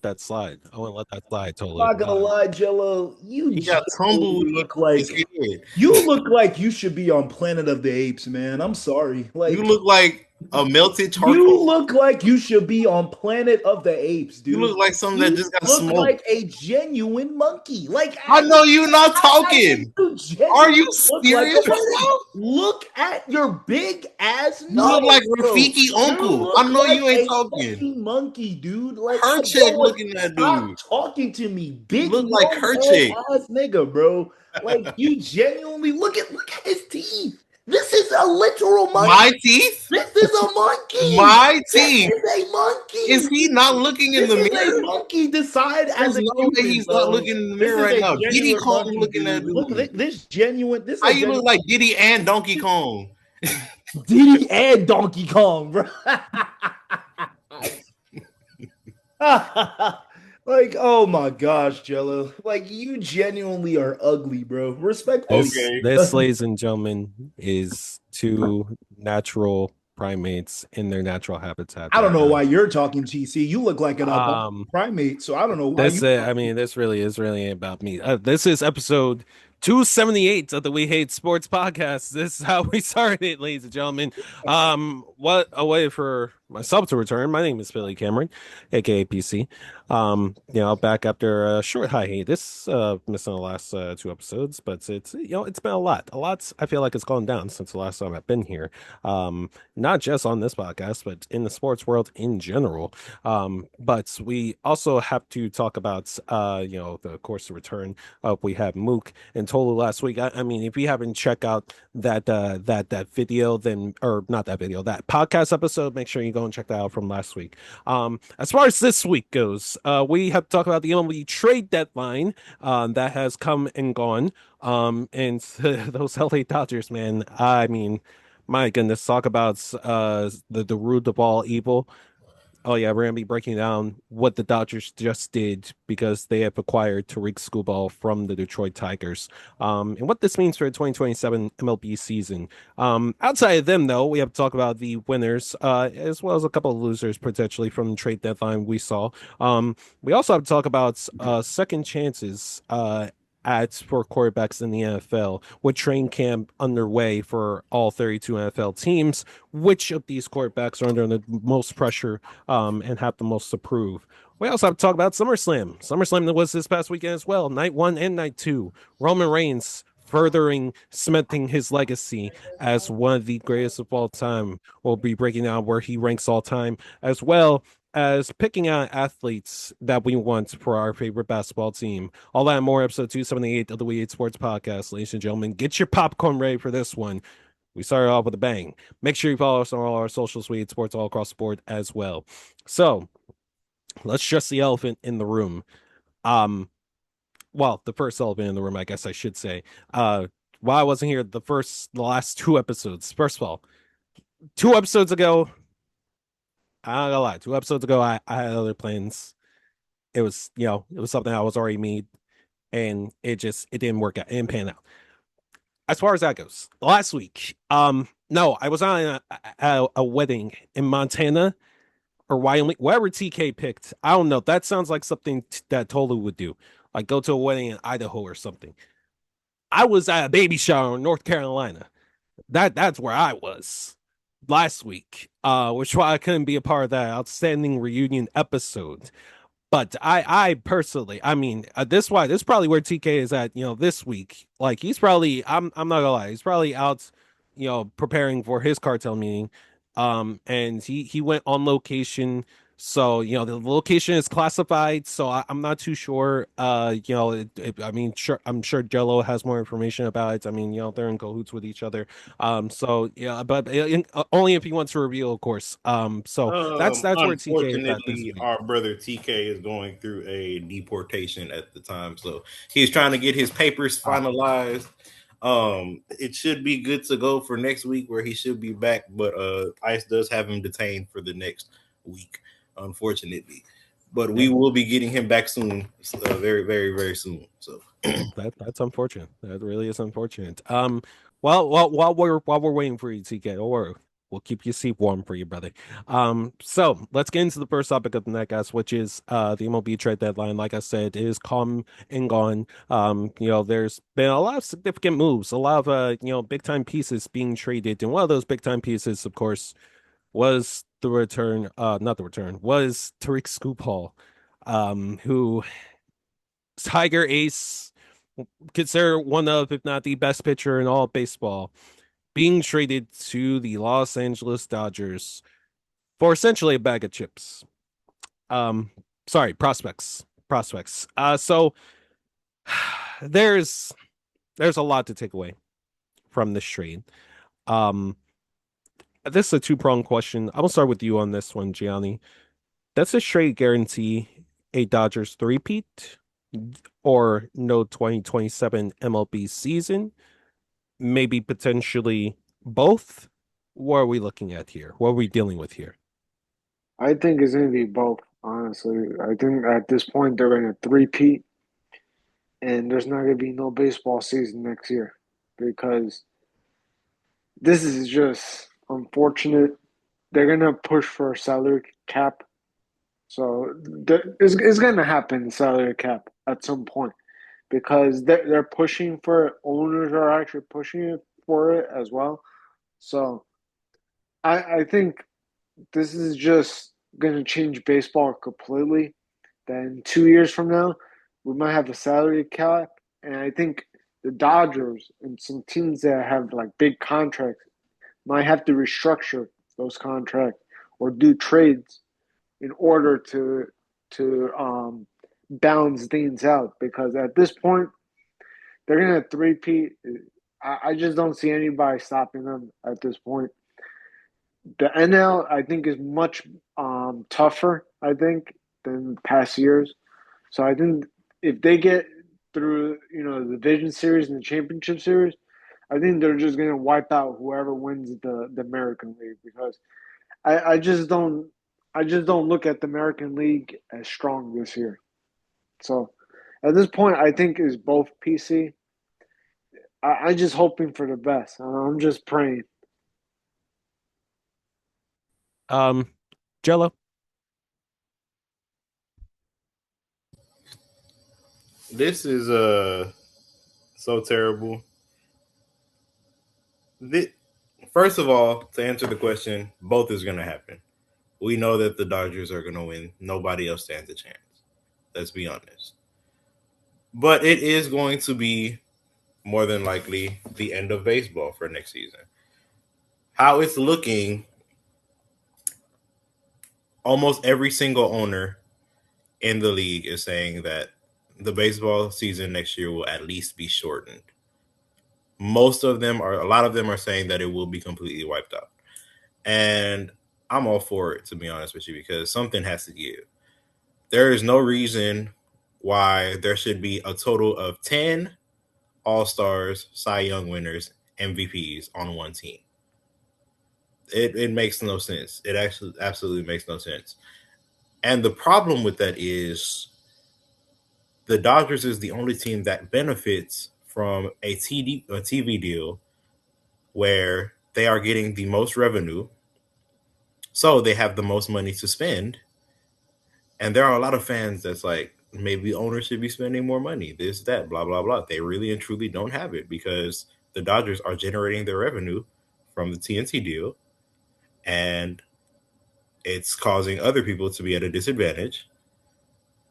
that slide. I wouldn't let that slide, Tolu. Not gonna lie, Jello, you He got genuinely tumbled. He look his like head. you should be on Planet of the Apes, man. I'm sorry. You look like a melted You charcoal. look like you should be on Planet of the Apes, You dude. look like something that You just got look smoked. like a genuine monkey. Like I know you're not I talking. you Are genuinely you look like serious a right monkey. now? Look at your big ass You look nose, like bro. Rafiki You uncle. I look know like you ain't a talking. fucking monkey, dude. Like I Kerchak don't want looking at stop dude. talking to me, You big look like nose head Kerchak. ass nigga, bro. Like you genuinely look at his teeth. This is a literal My monkey. teeth? This is a monkey. My This teeth. is a Is monkey. he not looking in This the is a mirror? monkey decide as There's a no way human, he's not bro. looking in the This mirror is right a now. Diddy genuine Kong monkey, looking at dude. Look dude. at this genuine. This is How a you look genuine like Diddy and Donkey Kong? Diddy and Donkey Kong, bro. Like, oh my gosh, Jello. Like, you genuinely are ugly, bro. Respectfully. Okay. This, ladies and gentlemen, is two natural primates in their natural habitat I don't right know now. why you're talking, TC. You look like an albino Um, primate, so I don't know why this, you. I mean, this really is really about me. This is episode 278 of the We Hate Sports podcast. This is how we started, ladies and gentlemen. What a way for myself to return. My name is Billy Cameron, aka PC. Back after a short hiatus, missing the last two episodes, but it's been a lot. A lot. I feel like it's gone down since the last time I've been here. Not just on this podcast, but in the sports world in general. But we also have to talk about, the course of return. We have Mook and Tolu last week. I mean, if you haven't checked out that video, then or not that video, that podcast episode, make sure you go and check that out from last week. As far as this week goes, we have to talk about the MLB trade deadline that has come and gone. And those LA Dodgers, man. I mean, my goodness, talk about the root of all evil. Oh yeah, we're gonna be breaking down what the Dodgers just did because they have acquired Tariq Skubal from the Detroit Tigers, and what this means for the 2027 MLB season. Outside of them, though, we have to talk about the winners, as well as a couple of losers potentially from the trade deadline we saw. We also have to talk about second chances. At for quarterbacks in the NFL with train camp underway for all 32 NFL teams. Which of these quarterbacks are under the most pressure and have the most to prove? We also have to talk about SummerSlam. SummerSlam that was this past weekend as well, night one and night two. Roman Reigns furthering cementing his legacy as one of the greatest of all time. We'll be breaking down where he ranks all time, as well as picking out athletes that we want for our favorite basketball team. All that and more, episode 278 of the We Hate Sports podcast. Ladies and gentlemen, get your popcorn ready for this one. We started off with a bang. Make sure you follow us on all our socials, We Hate Sports all across the board as well. So let's just the elephant in the room. Well, the first elephant in the room, I guess I should say. While I wasn't here, the last two episodes. First of all, 2 episodes ago, I'm not gonna lie, 2 episodes ago, I had other plans. It was, it was something I was already made, and it didn't work out, it didn't pan out. As far as that goes, last week, no, I was on a wedding in Montana or Wyoming, wherever TK picked. I don't know. That sounds like something that Tolu would do, like go to a wedding in Idaho or something. I was at a baby shower in North Carolina. That's where I was last week, which is why I couldn't be a part of that outstanding reunion episode. But I personally, I mean, this is probably where TK is at, this week. Like he's probably, I'm not gonna lie, he's probably out, preparing for his cartel meeting. And he went on location. So, the location is classified. So I'm not too sure. I mean, sure, I'm sure Jello has more information about it. I mean, they're in cahoots with each other. So yeah, but only if he wants to reveal, of course. So that's where TK is at this Unfortunately, week. our brother TK is going through a deportation at the time, so he's trying to get his papers finalized. It should be good to go for next week, where he should be back. But ICE does have him detained for the next week, unfortunately. But we will be getting him back soon, very, very, very soon. So That's unfortunate. That really is unfortunate. While we're waiting for you, TK, don't worry. We'll keep your seat warm for you, brother. So let's get into the first topic of the night, guys, which is the MLB trade deadline. Like I said, it is come and gone. There's been a lot of significant moves, a lot of big time pieces being traded, and one of those big time pieces, of course, was the return. Not the return, was Tariq Skubal, who Tiger Ace, considered one of, if not the best pitcher in all of baseball, being traded to the Los Angeles Dodgers for essentially a bag of chips. Um, sorry, prospects. Prospects. So there's a lot to take away from this trade. Um, this is a two-pronged question. I'm gonna start with you on this one, Gianni. Does this trade guarantee a Dodgers three-peat or no 2027 MLB season? Maybe potentially both. What are we looking at here? What are we dealing with here? I think it's going to be both, honestly. I think at this point they're going to three-peat, and there's not going to be no baseball season next year because this is just unfortunate. They're going to push for a salary cap. So it's going to happen, salary cap, at some point because they're pushing for it. Owners are actually pushing for it as well. So I think this is just going to change baseball completely. Then 2 years from now, we might have a salary cap, and I think the Dodgers and some teams that have like big contracts might have to restructure those contracts or do trades in order to balance things out. Because at this point, they're gonna three-peat. I just don't see anybody stopping them at this point. The NL, I think, is much tougher, I think, than past years. So I think if they get through, the Division Series and the Championship Series, I think they're just going to wipe out whoever wins the American League because I just don't look at the American League as strong this year. So at this point, I think is both PC. I just hoping for the best. I'm just praying. Um, Jello. This is so terrible. First of all, to answer the question, both is going to happen. We know that the Dodgers are going to win. Nobody else stands a chance. Let's be honest. But it is going to be more than likely the end of baseball for next season. How it's looking, almost every single owner in the league is saying that the baseball season next year will at least be shortened. A lot of them are saying that it will be completely wiped out. And I'm all for it, to be honest with you, because something has to give. There is no reason why there should be a total of 10 All-Stars, Cy Young winners, MVPs on one team. It makes no sense. It actually absolutely makes no sense. And the problem with that is the Dodgers is the only team that benefits from a TV deal where they are getting the most revenue. So they have the most money to spend. And there are a lot of fans that's like, maybe owners should be spending more money, this, that, blah, blah, blah. They really and truly don't have it because the Dodgers are generating their revenue from the TNT deal. And it's causing other people to be at a disadvantage.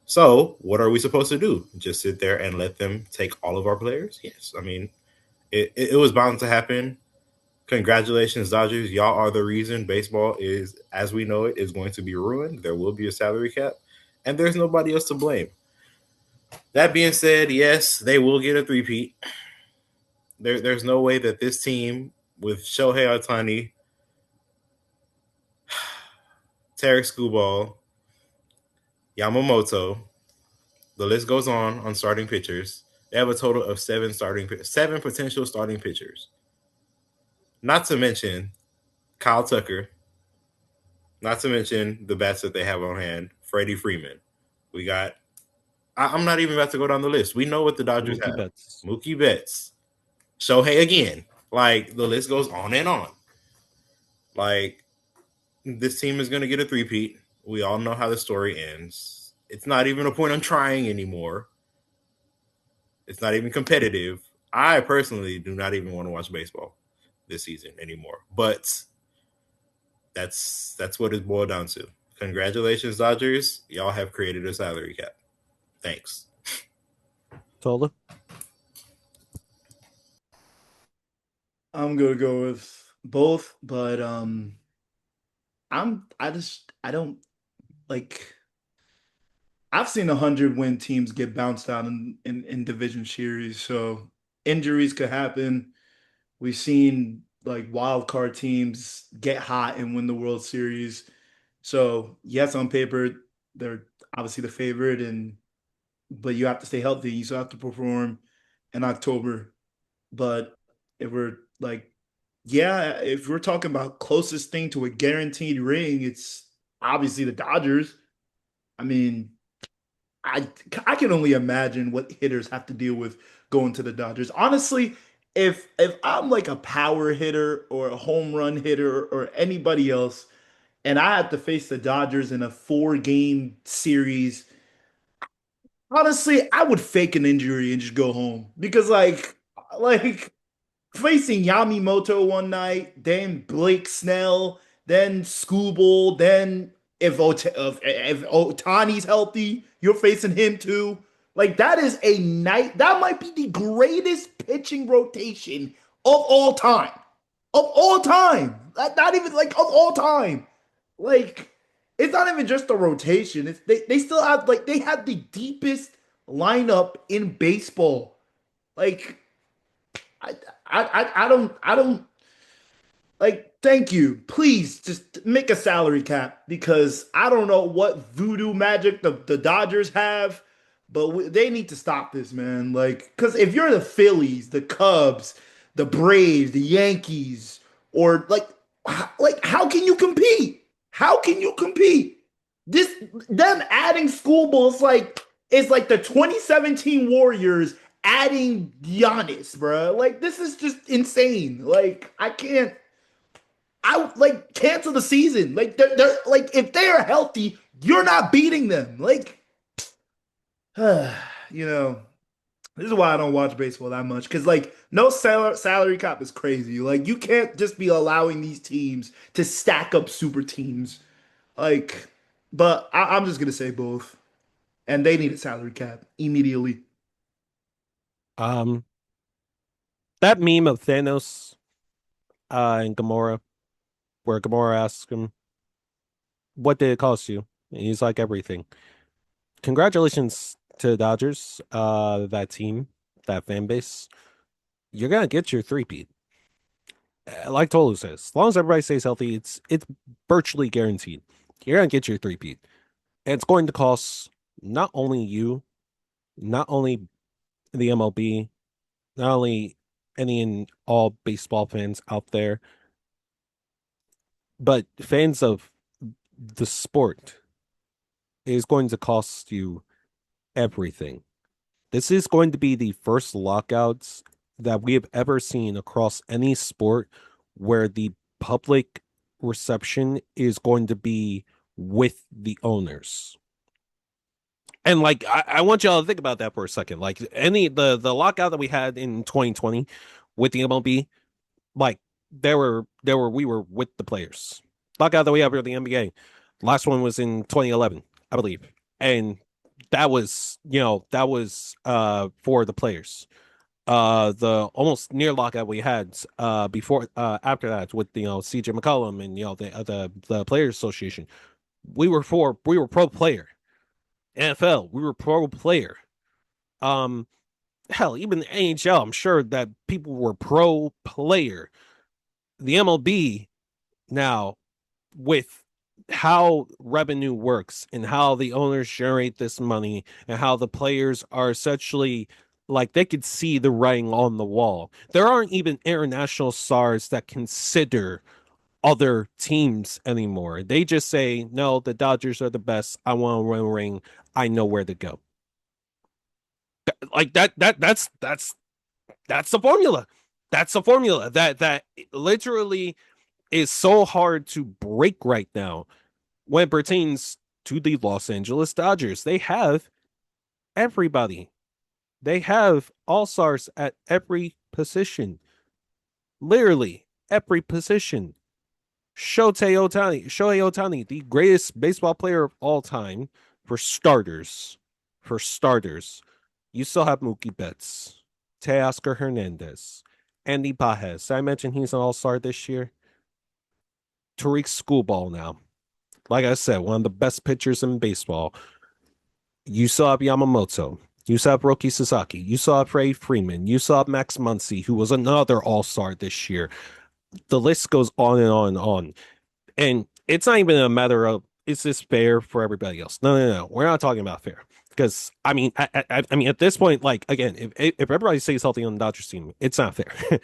So what are we supposed to do? Just sit there and let them take all of our players? Yes. I mean, it was bound to happen. Congratulations, Dodgers. Y'all are the reason baseball is, as we know it, is going to be ruined. There will be a salary cap, and there's nobody else to blame. That being said, yes, they will get a three-peat. There's no way that this team with Shohei Ohtani, Tariq Skubal, Yamamoto, the list goes on starting pitchers. They have a total of seven potential starting pitchers. Not to mention Kyle Tucker. Not to mention the bats that they have on hand. Freddie Freeman. We got. I'm not even about to go down the list. We know what the Dodgers Mookie have. Betts. Mookie Betts. Shohei again. Like the list goes on and on. Like, this team is going to get a three-peat. We all know how the story ends. It's not even a point I'm trying anymore. It's not even competitive. I personally do not even want to watch baseball this season anymore. But that's what it's boiled down to. Congratulations, Dodgers. Y'all have created a salary cap. Thanks. Tola? I'm gonna go with both, but I don't like. I've seen 100-win teams get bounced out in division series, so injuries could happen. We've seen like wild card teams get hot and win the World Series. So yes, on paper they're obviously the favorite, and but you have to stay healthy. You still have to perform in October. But if we're like, yeah, if we're talking about closest thing to a guaranteed ring, it's obviously the Dodgers. I mean, I I can only imagine what hitters have to deal with going to the Dodgers. Honestly, if I'm like a power hitter or a home run hitter or anybody else, and I had to face the Dodgers in a 4-game series, honestly, I would fake an injury and just go home because like facing Yamamoto one night, then Blake Snell, then Scooble, then if Otani's healthy, you're facing him too. Like that is a night. That might be the greatest pitching rotation of all time. Of all time. Not even like of all time. Like it's not even just the rotation. They still have like they have the deepest lineup in baseball. Like I, I don't like. Thank you. Please just make a salary cap because I don't know what voodoo magic the Dodgers have, but they need to stop this, man. Like, because if you're the Phillies, the Cubs, the Braves, the Yankees, or like how can you compete? How can you compete? This them adding schoolboys like it's like the 2017 Warriors adding Giannis, bro. Like this is just insane. Like I can't. I like cancel the season. Like they're like if they are healthy, you're not beating them. Like, you know, this is why I don't watch baseball that much because like no salary cap is crazy. Like you can't just be allowing these teams to stack up super teams. Like, but I'm just gonna say both, and they need a salary cap immediately. Um, that meme of Thanos and Gamora, where Gamora asks him, "What did it cost you?" And he's like, "Everything." Congratulations to the Dodgers, that team, that fan base. You're gonna get your three-peat. Like Tolu says, as long as everybody stays healthy, it's virtually guaranteed. You're gonna get your three-peat. And it's going to cost not only you, not only the MLB, not only any and all baseball fans out there, but fans of the sport. It is going to cost you everything. This is going to be the first lockouts that we have ever seen across any sport where the public reception is going to be with the owners. And like I want y'all to think about that for a second. Like the lockout that we had in 2020 with the MLB, like we were with the players. Lockout that we have with the NBA. Last one was in 2011, I believe. And that was, for the players. The almost near lockout we had before after that with CJ McCollum and the Players Association. We were pro player. NFL, we were pro player. Um Hell, even the NHL, I'm sure that people were pro player. The MLB now, with how revenue works and how the owners generate this money and how the players are essentially like they could see the writing on the wall. There aren't even international stars that consider other teams anymore. They just say, no, the Dodgers are the best. I want to win a ring. I know where to go. Like that's the formula. That's the formula that literally is so hard to break right now when it pertains to the Los Angeles Dodgers. They have everybody. They have all-stars at every position. Literally every position. Shohei Ohtani, the greatest baseball player of all time, for starters. For starters. You still have Mookie Betts, Teoscar Hernandez, Andy Pajes. I mentioned he's an all-star this year. Tariq Schoolball now. Like I said, one of the best pitchers in baseball. You still have Yamamoto. You still have Roki Sasaki. You still have Freddie Freeman. You still have Max Muncy, who was another all-star this year. The list goes on and on and on. And it's not even a matter of, is this fair for everybody else? No. We're not talking about fair. Because I mean, I mean, at this point, like again, if everybody stays healthy on the Dodgers team, it's not fair.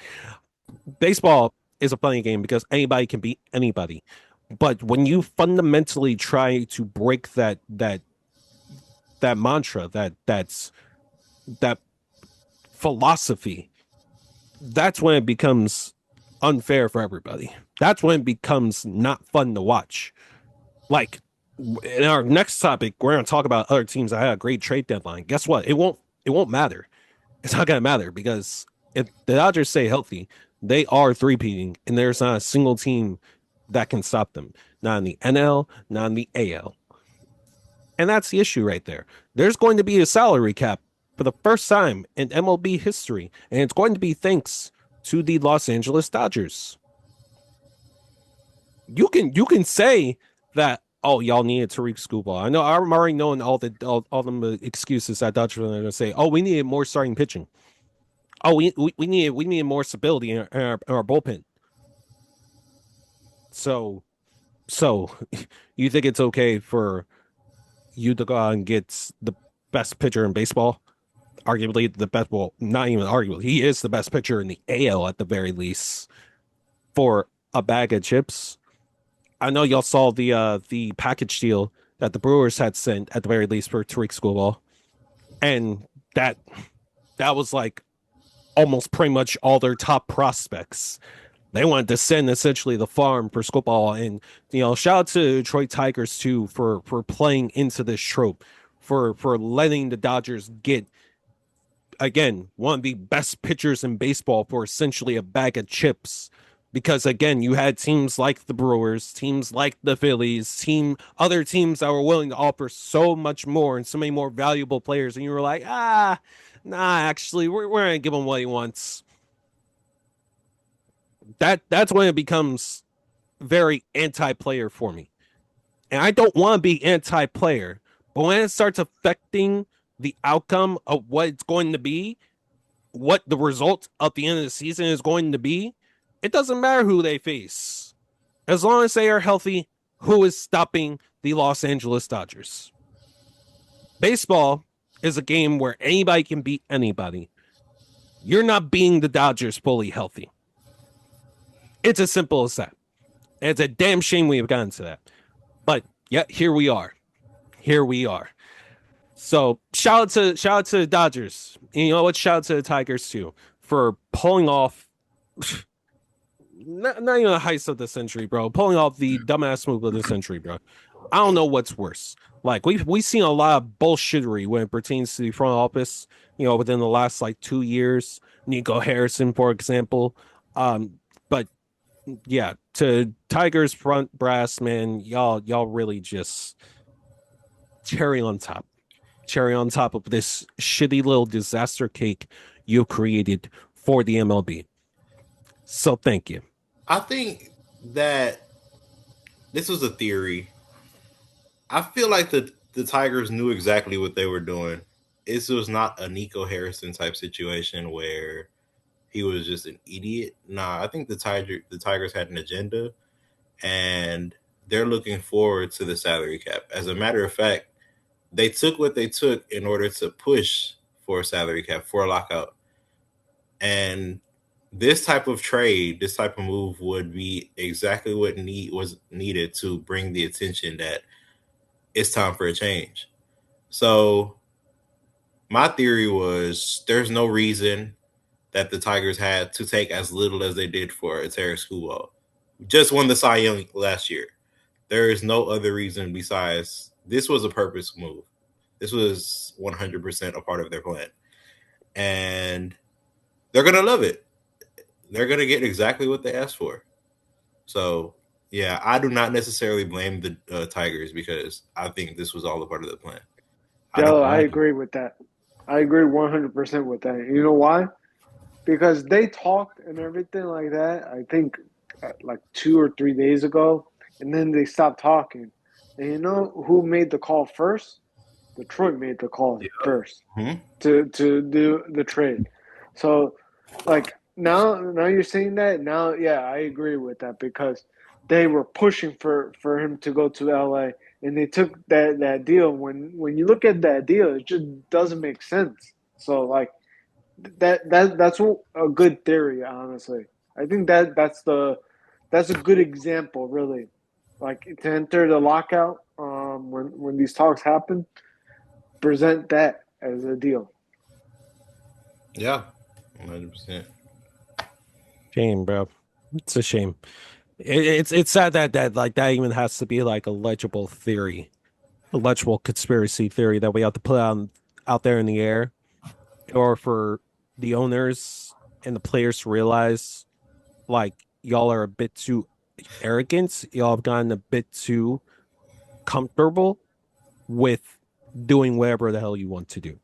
Baseball is a funny game because anybody can beat anybody, but when you fundamentally try to break that mantra, that philosophy, that's when it becomes unfair for everybody. That's when it becomes not fun to watch. Like in our next topic, we're going to talk about other teams that had a great trade deadline. Guess what? It won't matter. It's not going to matter because if the Dodgers stay healthy, they are three-peating, and there's not a single team that can stop them. Not in the NL, not in the AL. And that's the issue right there. There's going to be a salary cap for the first time in MLB history, and it's going to be thanks to the Los Angeles Dodgers. You can say that, oh, y'all needed Tariq Schoolball. I know I'm already knowing all the excuses that Dodgers are going to say. Oh, we needed more starting pitching. Oh, we needed more stability in our bullpen. So you think it's okay for you to go out and get the best pitcher in baseball? Arguably the best. Well, not even arguably. He is the best pitcher in the AL at the very least for a bag of chips. I know y'all saw the package deal that the Brewers had sent at the very least for Tariq Schoolball, and that was like almost pretty much all their top prospects. They wanted to send essentially the farm for Schoolball, and shout out to Detroit Tigers too for playing into this trope, for letting the Dodgers get again one of the best pitchers in baseball for essentially a bag of chips. Because again, you had teams like the Brewers, teams like the Phillies, other teams that were willing to offer so much more and so many more valuable players, and you were like, nah, actually, we're gonna give him what he wants. That's when it becomes very anti-player for me, and I don't want to be anti-player, but when it starts affecting the outcome of what it's going to be, what the result at the end of the season is going to be, it doesn't matter who they face. As long as they are healthy, who is stopping the Los Angeles Dodgers? Baseball is a game where anybody can beat anybody. You're not beating the Dodgers fully healthy. It's as simple as that. And it's a damn shame we have gotten to that. But yet here we are. Here we are. So shout out to the Dodgers. And you know what? Shout out to the Tigers too for pulling off not even a heist of the century, bro. Pulling off the dumbass move of the century, bro. I don't know what's worse. Like we've seen a lot of bullshittery when it pertains to the front office, within the last like 2 years. Nico Harrison, for example. But yeah, to Tigers front brass, man, y'all really just cherry on top. Cherry on top of this shitty little disaster cake you created for the MLB. So thank you. I think that this was a theory. I feel like the Tigers knew exactly what they were doing. This was not a Nico Harrison type situation where he was just an idiot. Nah, I think the Tigers had an agenda, and they're looking forward to the salary cap. As a matter of fact, they took what they took in order to push for a salary cap, for a lockout. And this type of trade, this type of move would be exactly what was needed to bring the attention that it's time for a change. So my theory was there's no reason that the Tigers had to take as little as they did for a Terry Schoolball. just won the Cy Young last year. There is no other reason besides this was a purpose move. This was 100% a part of their plan. And they're going to love it. They're going to get exactly what they asked for. So, yeah, I do not necessarily blame the Tigers because I think this was all a part of the plan. Jello, I agree with that. I agree 100% with that. You know why? Because they talked and everything like that, I think like 2 or 3 days ago, and then they stopped talking. And you know who made the call first? Detroit made the call first to do the trade. So, like now you're saying that now, yeah, I agree with that because they were pushing for him to go to LA, and they took that deal. When you look at that deal, it just doesn't make sense. So like that's a good theory, honestly. I think that's a good example, really. Like to enter the lockout, when these talks happen, present that as a deal. Yeah, 100%. Shame, bro. It's a shame. It's sad that like that even has to be like a legible theory, a legible conspiracy theory that we have to put out there in the air, or for the owners and the players to realize, like, y'all are a bit too arrogant. Y'all have gotten a bit too comfortable with doing whatever the hell you want to do.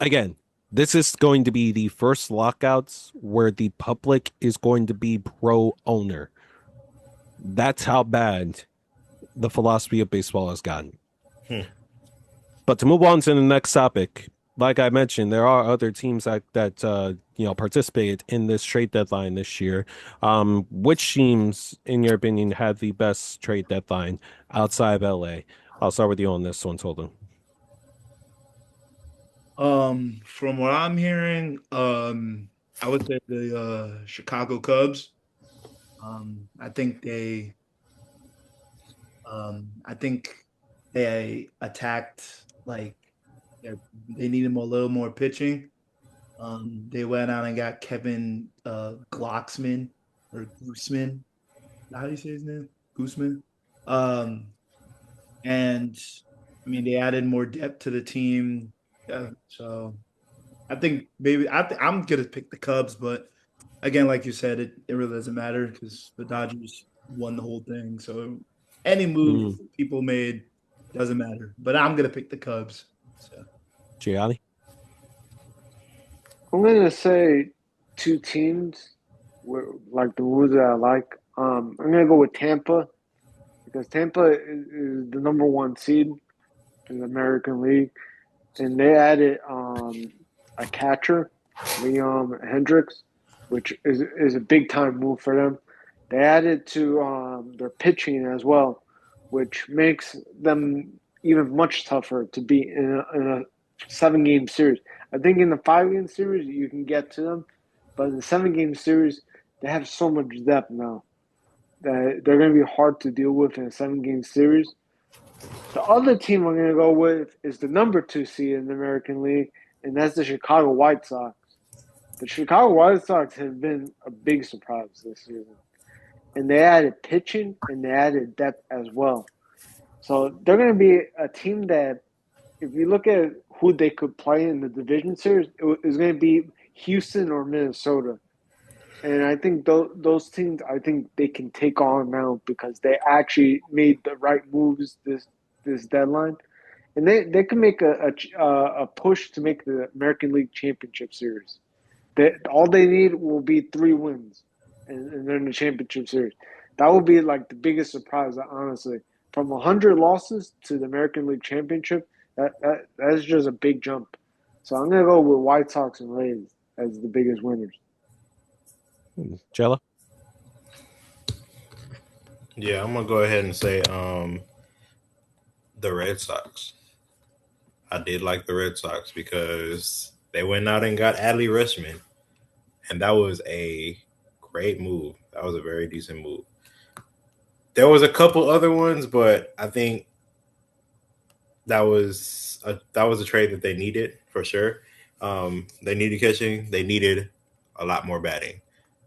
Again, this is going to be the first lockouts where the public is going to be pro owner. That's how bad the philosophy of baseball has gotten. But to move on to the next topic, like I mentioned, there are other teams that participated in this trade deadline this year. Which teams, in your opinion, had the best trade deadline outside of LA? I'll start with you on this one, Tolu. From what I'm hearing, I would say the Chicago Cubs. I think I think they attacked like they needed a little more pitching. They went out and got Kevin Glocksman or Gooseman. How do you say his name? Gooseman. Um, and I mean they added more depth to the team. So I think maybe I'm gonna pick the Cubs, but again, like you said, it really doesn't matter because the Dodgers won the whole thing. So any move people made doesn't matter. But I'm gonna pick the Cubs. So Gianni? I'm gonna say two teams, like the moves that I like. I'm gonna go with Tampa because Tampa is the number one seed in the American League, and they added a catcher, Liam Hendricks, which is a big time move for them. They added to their pitching as well, which makes them even much tougher to beat in a 7-game series. I think in the 5-game series you can get to them, but in the 7-game series they have so much depth now that they're going to be hard to deal with in a 7-game series. The other team I'm going to go with is the number 2 seed in the American League, and that's the Chicago White Sox. The Chicago White Sox have been a big surprise this season, and they added pitching and they added depth as well. So they're going to be a team that, if you look at who they could play in the division series, it's going to be Houston or Minnesota. And I think those teams, I think they can take on now because they actually made the right moves this deadline, and they can make a push to make the American League Championship Series. All they need will be 3 wins, and they're in the championship series. That will be like the biggest surprise, honestly. From 100 losses to the American League Championship, that's just a big jump. So I'm gonna go with White Sox and Rays as the biggest winners. Jello? Yeah, I'm gonna go ahead and say the Red Sox. I did like the Red Sox because they went out and got Adley Rutschman, and that was a great move. That was a very decent move. There was a couple other ones, but I think that was a trade that they needed for sure. They needed catching. They needed a lot more batting,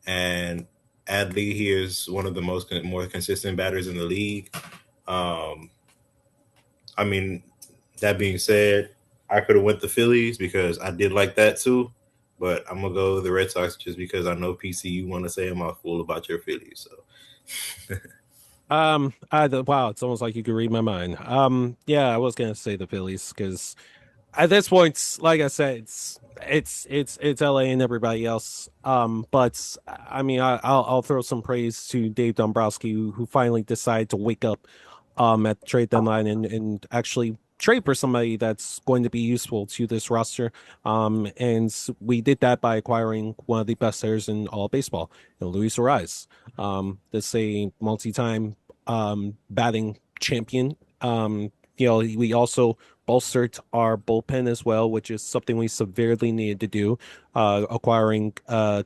and Adley, he is one of the more consistent batters in the league. Um, I mean, that being said, I could have went the Phillies because I did like that too. But I'm gonna go the Red Sox just because I know PC you want to say a mouthful about your Phillies. So Wow, it's almost like you could read my mind. Yeah, I was gonna say the Phillies because at this point, like I said, it's LA and everybody else. But I mean, I'll throw some praise to Dave Dombrowski, who finally decided to wake up, at the trade deadline and actually trade for somebody that's going to be useful to this roster. And we did that by acquiring one of the best players in all of baseball, Luis Ariz. This a multi-time batting champion. We also bolstered our bullpen as well, which is something we severely needed to do, acquiring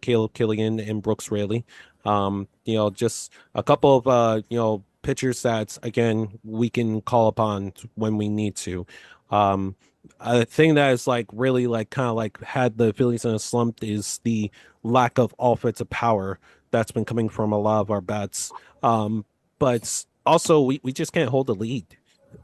Caleb Killian and Brooks Raley. Just a couple of pitchers that again we can call upon when we need to. A thing that is like really like kind of like had the Phillies in a slump is the lack of offensive power that's been coming from a lot of our bats. But also we just can't hold the lead.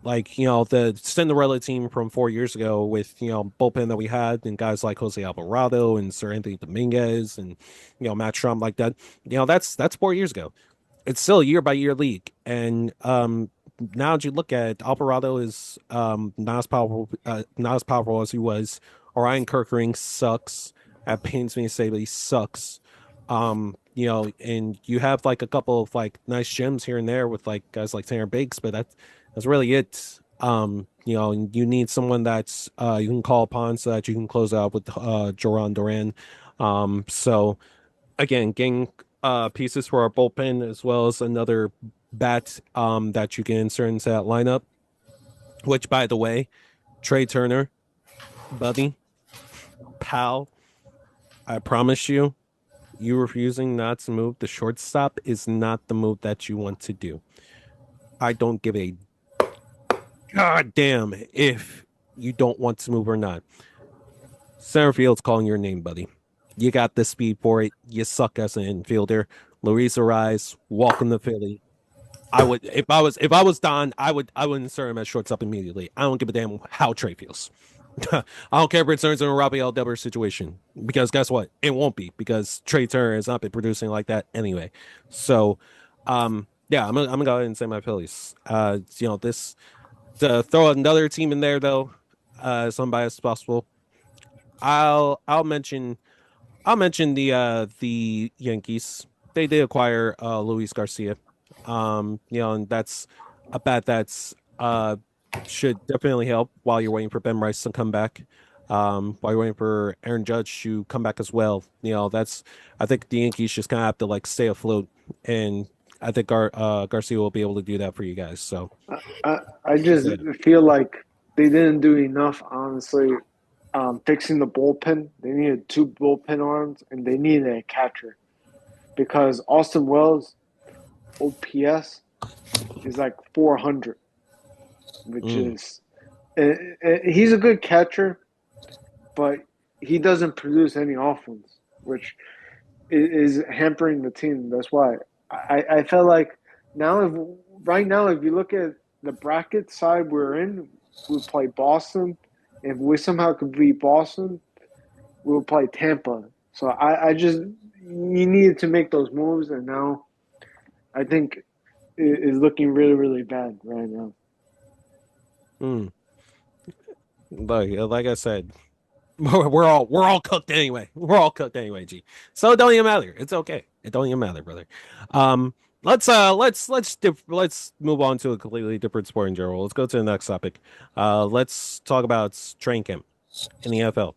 Like, the Cinderella team from 4 years ago with, bullpen that we had and guys like Jose Alvarado and Sir Anthony Dominguez and, Matt Trump like that. That's 4 years ago. It's still a year by year league. And now that you look at it, Alvarado is not as powerful as he was. Orion Kirkring sucks. That pains me to say, but he sucks. And you have like a couple of like nice gems here and there with like guys like Tanner Biggs, but that's really it. And you need someone that's you can call upon so that you can close out with Joran Duran. So again, getting pieces for our bullpen as well as another bat that you can insert into that lineup. Which, by the way, Trey Turner, buddy, pal, I promise you, you refusing not to move the shortstop is not the move that you want to do. I don't give a goddamn if you don't want to move or not. Center field's calling your name, buddy. You got the speed for it. You suck as an infielder. Luis Ariz, welcome to Philly. I would if I was Don, I would insert him as shortstop immediately. I don't give a damn how Trey feels. I don't care if it turns into a Robbie Dever situation because guess what? It won't be because Trey Turner has not been producing like that anyway. So, yeah, I'm gonna go ahead and say my Phillies. This to throw another team in there though, as unbiased as possible. I'll mention the Yankees. They did acquire Luis Garcia. And that's a bat that's should definitely help while you're waiting for Ben Rice to come back. While you're waiting for Aaron Judge to come back as well. I think the Yankees just kind of have to like stay afloat, and I think Garcia will be able to do that for you guys. So I just feel like they didn't do enough, honestly, fixing the bullpen. They needed two bullpen arms, and they needed a catcher because Austin Wells' OPS is like 400, which is he's a good catcher, but he doesn't produce any offense, which is hampering the team. That's why I felt like right now, if you look at the bracket side we're in, we play Boston. If we somehow could beat Boston, we'll play Tampa. So I just you needed to make those moves, and now I think it is looking really really bad right now. mm, like I said, we're all cooked anyway. We're all cooked anyway, G. So it don't even matter. It's okay. It don't even matter, brother. Um, let's move on to a completely different sport in general. Let's go to the next topic. Let's talk about training camp in the NFL.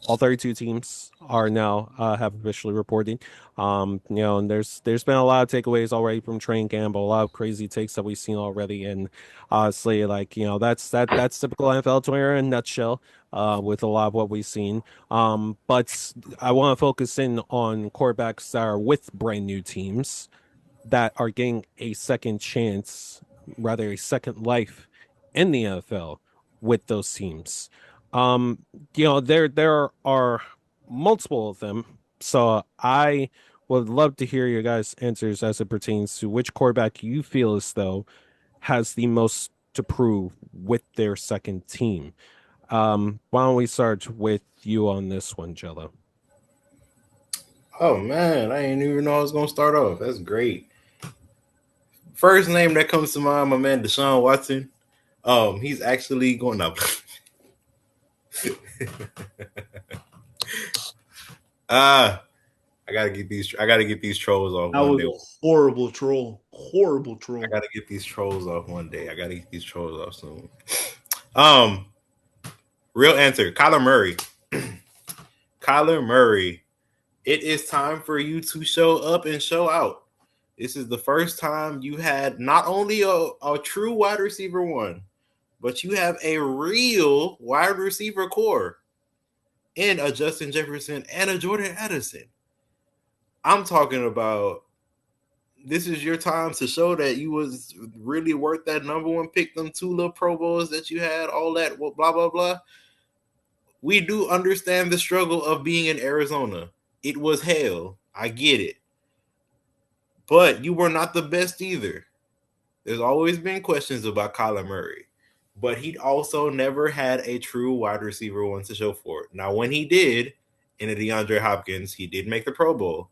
All 32 teams are now have officially reported. And there's been a lot of takeaways already from training camp, a lot of crazy takes that we've seen already, and honestly, like that's typical NFL Twitter in a nutshell. With a lot of what we've seen. But I want to focus in on quarterbacks that are with brand new teams that are getting a second chance, rather a second life in the NFL with those teams. There are multiple of them. So I Would love to hear your guys' answers as it pertains to which quarterback you feel as though has the most to prove with their second team. Why don't we start with you on this one, Jello? Oh man, I didn't even know I was gonna start off. That's great. First name that comes to mind, my man Deshaun Watson. He's actually going up. Ah, I gotta get these trolls off That one was day. a horrible troll. Horrible I troll. gotta get these trolls off one day. I gotta get these trolls off soon. Um, Real answer, Kyler Murray. Kyler Murray. It is time for you to show up and show out. This is the first time you had not only a true wide receiver one, but you have a real wide receiver core in a Justin Jefferson and a Jordan Addison. I'm talking about this is your time to show that you was really worth that number one pick, them two little Pro Bowls that you had, all that blah blah blah. We do understand the struggle of being in Arizona. It was hell. I get it. But you were not the best either. There's always been questions about Kyler Murray, but he also never had a true wide receiver one to show for it. Now, when he did, in a DeAndre Hopkins, he did make the Pro Bowl.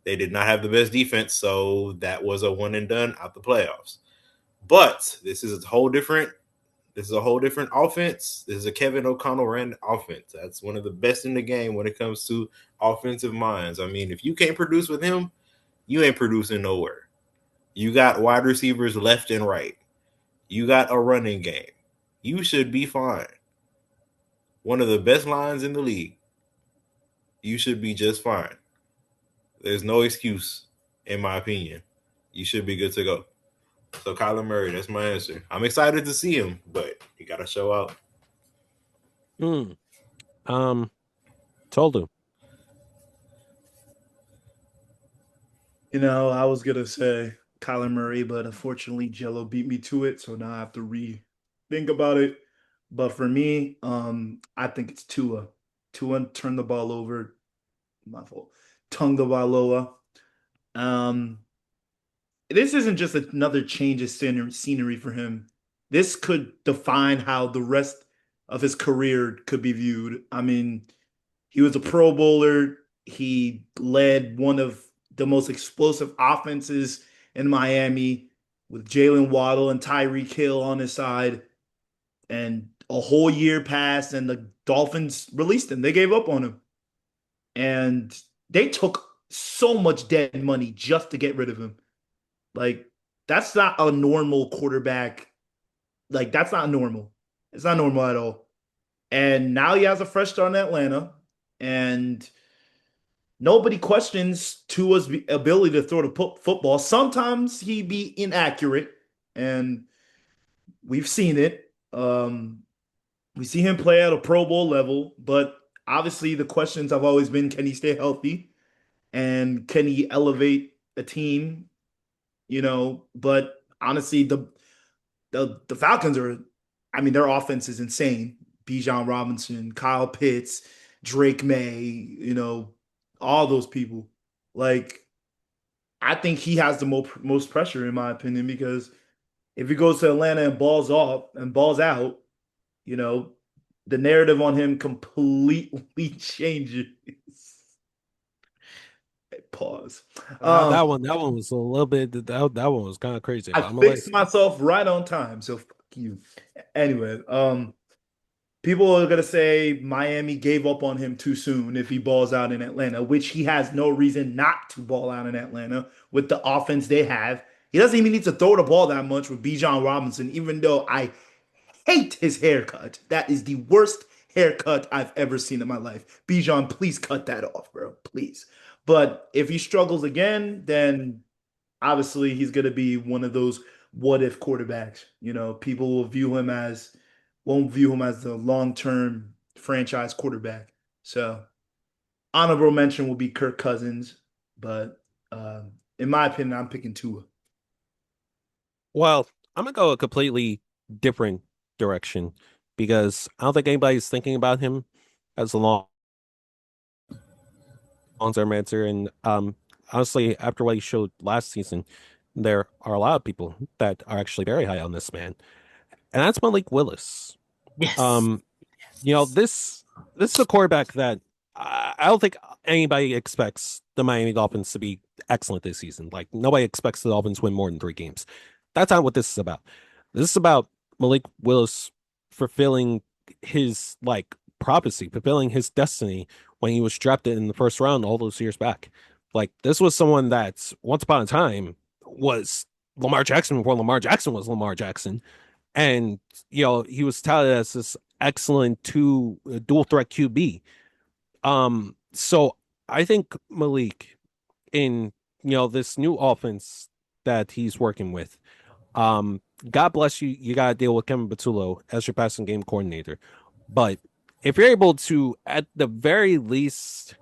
They did not have the best defense, so that was a one and done out the playoffs. But this is a whole different. This is a whole different offense. This is a Kevin O'Connell ran offense. That's one of the best in the game when it comes to offensive minds. I mean, if you can't produce with him, you ain't producing nowhere. You got wide receivers left and right. You got a running game. You should be fine. One of the best lines in the league. You should be just fine. There's no excuse, in my opinion. You should be good to go. So Kyler Murray, that's my answer. I'm excited to see him, but he got to show out. Hmm. Tolu. I was gonna say Kyler Murray, but unfortunately Jello beat me to it, so now I have to rethink about it. But for me, I think it's Tua. Tua turned the ball over. My fault. Tongue the ball over. Um, this isn't just another change of scenery for him. This could define how the rest of his career could be viewed. I mean, he was a Pro Bowler. He led one of the most explosive offenses in Miami with Jalen Waddle and Tyreek Hill on his side. And a whole year passed, and the Dolphins released him. They gave up on him. And they took so much dead money just to get rid of him. Like, that's not a normal quarterback. Like, that's not normal. It's not normal at all. And now he has a fresh start in Atlanta. And nobody questions Tua's ability to throw the football. Sometimes he be inaccurate, and we've seen it. We see him play at a Pro Bowl level, but obviously the questions have always been: can he stay healthy, and can he elevate a team? But honestly, the Falcons are, I mean, their offense is insane. Bijan Robinson, Kyle Pitts, Drake May, all those people. Like, I think he has the most pressure, in my opinion, because if he goes to Atlanta and balls off and balls out, you know, the narrative on him completely changes. Pause. That one was a little bit. That one was kind of crazy. I But I'm gonna fixed myself right on time, so fuck you. Anyway, people are gonna say Miami gave up on him too soon if he balls out in Atlanta, which he has no reason not to ball out in Atlanta with the offense they have. He doesn't even need to throw the ball that much with Bijan Robinson, even though I hate his haircut. That is the worst haircut I've ever seen in my life. Bijan, please cut that off, bro. Please. But if he struggles again, then obviously he's going to be one of those what if quarterbacks. People won't view him as the long-term franchise quarterback. So honorable mention will be Kirk Cousins, but in my opinion, I'm picking Tua. Well, I'm gonna go a completely different direction because I don't think anybody's thinking about him as a long-term answer, and honestly, after what he showed last season, there are a lot of people that are actually very high on this man, and that's Malik Willis. Yes. Um, this is a quarterback that I don't think anybody expects the Miami Dolphins to be excellent this season. Like nobody expects the Dolphins to win more than 3 games. That's not what this is about. This is about Malik Willis fulfilling his like prophecy, fulfilling his destiny when he was drafted in the first round all those years back. Like this was someone that once upon a time was Lamar Jackson before Lamar Jackson was Lamar Jackson. And he was touted as this excellent dual threat QB. So I think Malik in this new offense that he's working with, God bless you. You got to deal with Kevin Patullo as your passing game coordinator, but if you're able to, at the very least,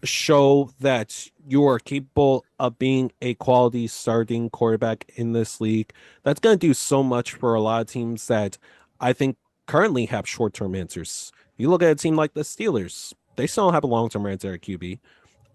show that you are capable of being a quality starting quarterback in this league, that's going to do so much for a lot of teams that I think currently have short-term answers. You look at a team like the Steelers, they still don't have a long-term answer at QB.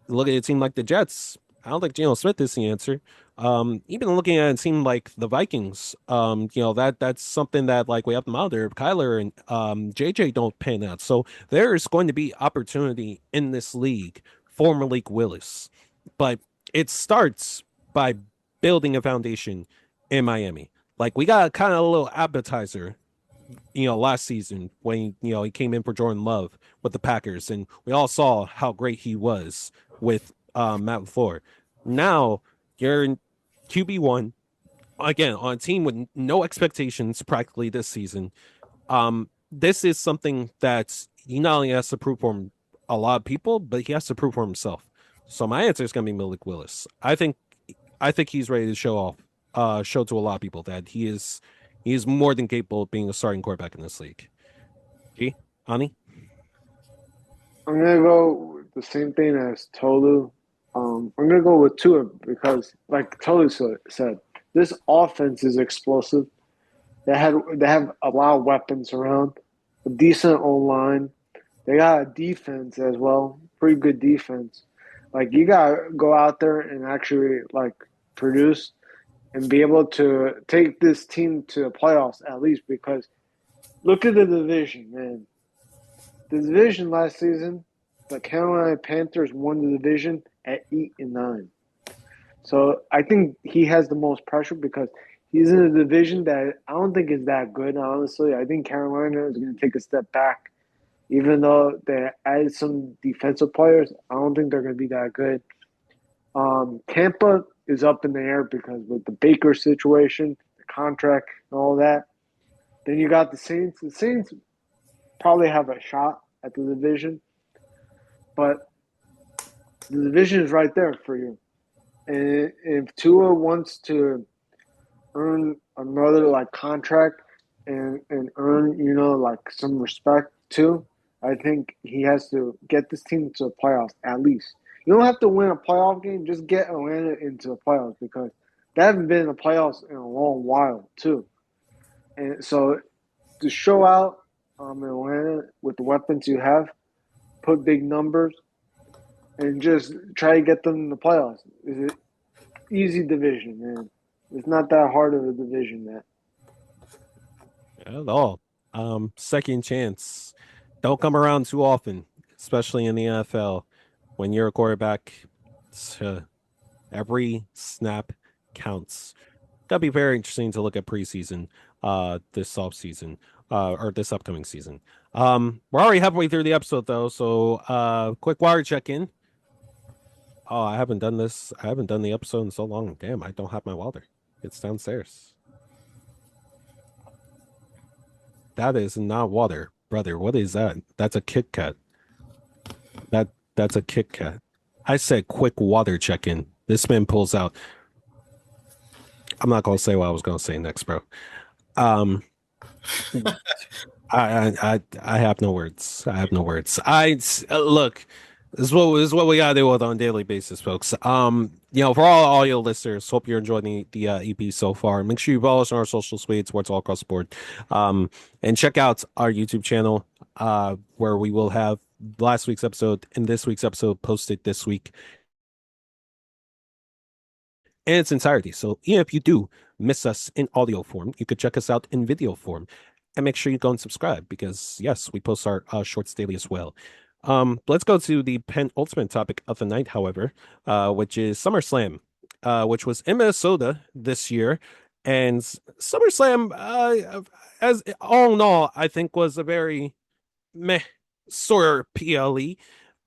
Look at a team like the Jets. I don't think Geno Smith is the answer. Even looking at a team like the Vikings, that's something that like we have to monitor. Kyler and JJ don't pan out. So there is going to be opportunity in this league for Malik Willis. But it starts by building a foundation in Miami. Like we got kind of a little appetizer last season when he came in for Jordan Love with the Packers, and we all saw how great he was with Matt LaFleur. Now you're in QB1 again on a team with no expectations practically this season. This is something that he not only has to prove for a lot of people, but he has to prove for himself. So my answer is going to be Malik Willis. I think he's ready to show to a lot of people that he is more than capable of being a starting quarterback in this league. G, Ani? I'm gonna go with the same thing as Tolu. I'm gonna go with Tua because, like Tolu said, this offense is explosive. They have a lot of weapons around, a decent O line. They got a defense as well, pretty good defense. Like you gotta go out there and actually like produce and be able to take this team to the playoffs at least because look at the division, man. The division last season, the Carolina Panthers won the division at 8-9. So I think he has the most pressure because he's in a division that I don't think is that good, honestly. I think Carolina is going to take a step back. Even though they added some defensive players, I don't think they're going to be that good. Tampa is up in the air because with the Baker situation, the contract, and all that. Then you got the Saints. The Saints probably have a shot at the division, but the division is right there for you. And if Tua wants to earn another like contract and earn like some respect too, I think he has to get this team to the playoffs at least. You don't have to win a playoff game, just get Atlanta into the playoffs because they haven't been in the playoffs in a long while too. And so to show out Atlanta with the weapons you have, put big numbers, and just try to get them in the playoffs. Is it easy division, man? It's not that hard of a division, man. At all. Second chance. Don't come around too often, especially in the NFL. When you're a quarterback, every snap counts. That'd be very interesting to look at preseason, this off season, or this upcoming season. We're already halfway through the episode though, so quick wire check in. Oh, I haven't done this. I haven't done the episode in so long. Damn, I don't have my water. It's downstairs. That is not water, brother. What is that? That's a Kit Kat. That's a Kit Kat. I said quick water check in. This man pulls out. I'm not gonna say what I was gonna say next, bro. Um, I have no words. I have no words. Look. This is what we gotta deal with on a daily basis, folks. For all audio listeners, hope you're enjoying the EP so far. Make sure you follow us on our social media, sports all across the board. And check out our YouTube channel, where we will have last week's episode and this week's episode posted this week. in its entirety. So even if you do miss us in audio form, you could check us out in video form, and make sure you go and subscribe because yes, we post our shorts daily as well. Let's go to the penultimate topic of the night, however, which is SummerSlam, which was in Minnesota this year, and SummerSlam, as all in all, I think was a very meh sort of PLE.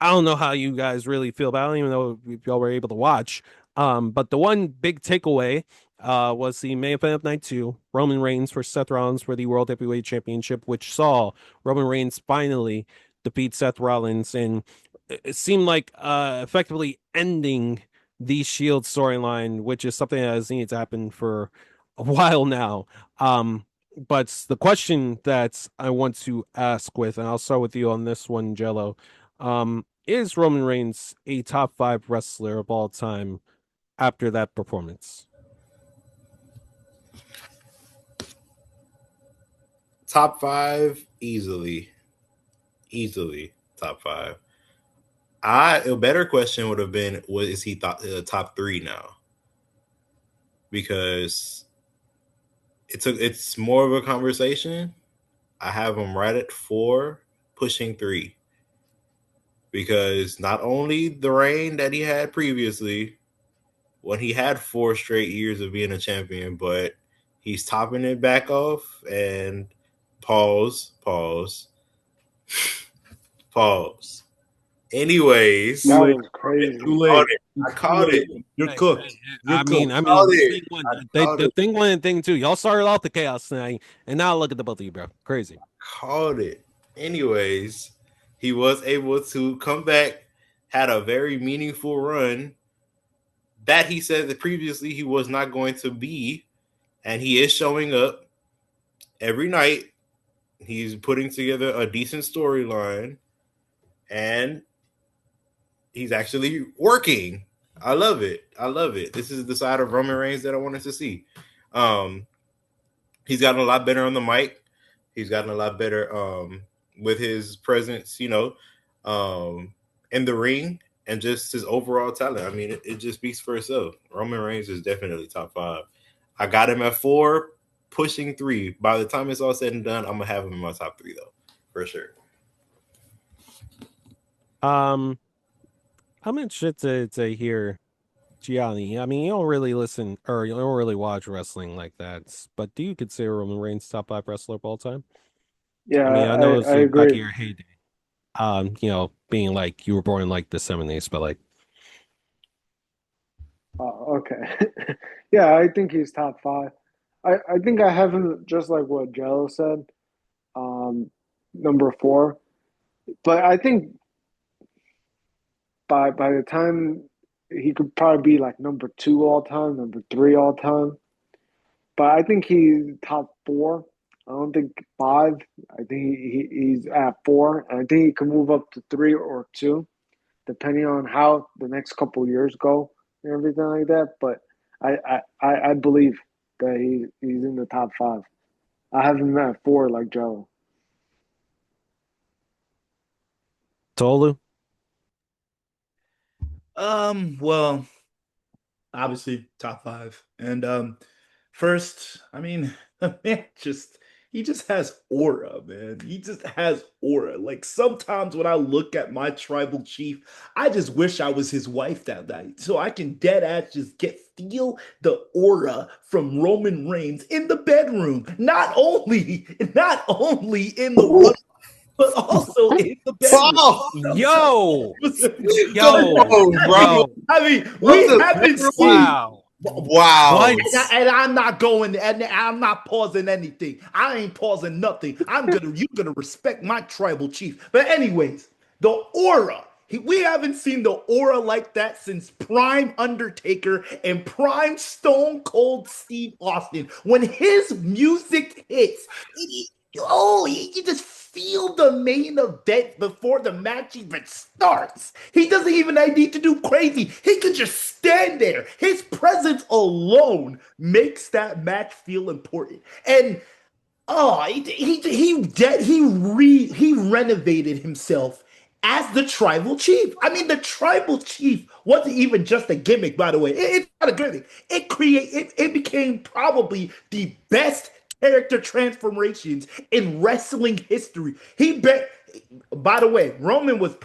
I don't know how you guys really feel about it. I don't even know if y'all were able to watch. But the one big takeaway was the main event of night two, Roman Reigns for Seth Rollins for the World Heavyweight Championship, which saw Roman Reigns finally defeat Seth Rollins, and it seemed like effectively ending the Shield storyline, which is something that has needed to happen for a while now. But the question that I want to ask with, and I'll start with you on this one, Jello, is Roman Reigns a top 5 wrestler of all time after that performance? Top 5, easily top 5. A better question would have been, what is he top 3 now? Because it's more of a conversation. I have him right at 4, pushing 3. Because not only the reign that he had previously, when he had 4 straight years of being a champion, but he's topping it back off. And pause. Anyways, That was crazy. Too late. I called it. You're cooked. You're cooked. The thing one and thing two. Y'all started off the chaos tonight, and now look at the both of you, bro. Crazy. Called it. Anyways, he was able to come back, had a very meaningful run that he said that previously he was not going to be, and he is showing up every night. He's putting together a decent storyline, and he's actually working. I love it. This is the side of Roman Reigns that I wanted to see. He's gotten a lot better on the mic. He's gotten a lot better with his presence, in the ring, and just his overall talent. I mean, it just speaks for itself. Roman Reigns is definitely top 5. I got him at 4, pushing 3. By the time it's all said and done, I'm gonna have him in my top 3 though, for sure. I'm interested to hear Gianni. I mean, you don't really listen or you don't really watch wrestling like that, but do you consider Roman Reigns top 5 wrestler of all time? Yeah, I mean, I know it's I back of agree. your heyday. Being like you were born in like the 70s, but like, Okay. Yeah, I think he's top 5. I think I have him just like what Jello said, number 4. But I think by the time he could probably be like number 2 all time, number 3 all time. But I think he's top 4. I don't think 5. I think he's at 4. And I think he can move up to 3 or 2, depending on how the next couple of years go and everything like that. But I believe that he's in the top 5. I have him at 4 like Joe. Tolu. Well, obviously top 5. And first, I mean, the man he just has aura, man. He just has aura. Like sometimes when I look at my tribal chief, I just wish I was his wife that night. So I can dead ass just feel the aura from Roman Reigns in the bedroom. Not only in the run, but also in the bedroom. Oh, Yo, bro. I mean, we haven't seen. Wow. And I'm not going, and I'm not pausing anything. I ain't pausing nothing. You're gonna respect my tribal chief. But anyways, the aura. We haven't seen the aura like that since Prime Undertaker and Prime Stone Cold Steve Austin. When his music hits, you just feel the main event before the match even starts. He doesn't even need to do crazy. He could just stand there. His presence alone makes that match feel important. And he renovated himself as the tribal chief. I mean, the tribal chief wasn't even just a gimmick, by the way. It's not a gimmick. It became probably the best character transformations in wrestling history. By the way, Roman was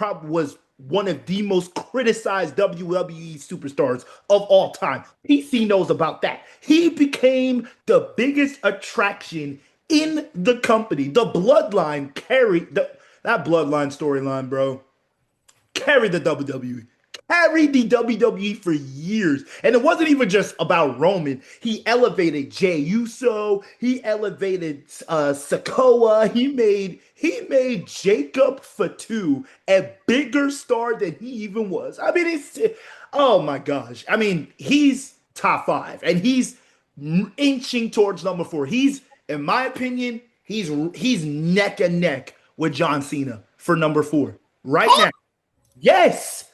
one of the most criticized WWE superstars of all time. PC knows about that. He became the biggest attraction in the company. The bloodline carried that bloodline storyline, bro. Carried the WWE. Carried the WWE for years. And it wasn't even just about Roman. He elevated Jey Uso. He elevated Sikoa. He made Jacob Fatu a bigger star than he even was. I mean, oh my gosh. I mean, he's top 5 and he's inching towards number 4. In my opinion, he's neck and neck with John Cena for number 4 right now. Yes,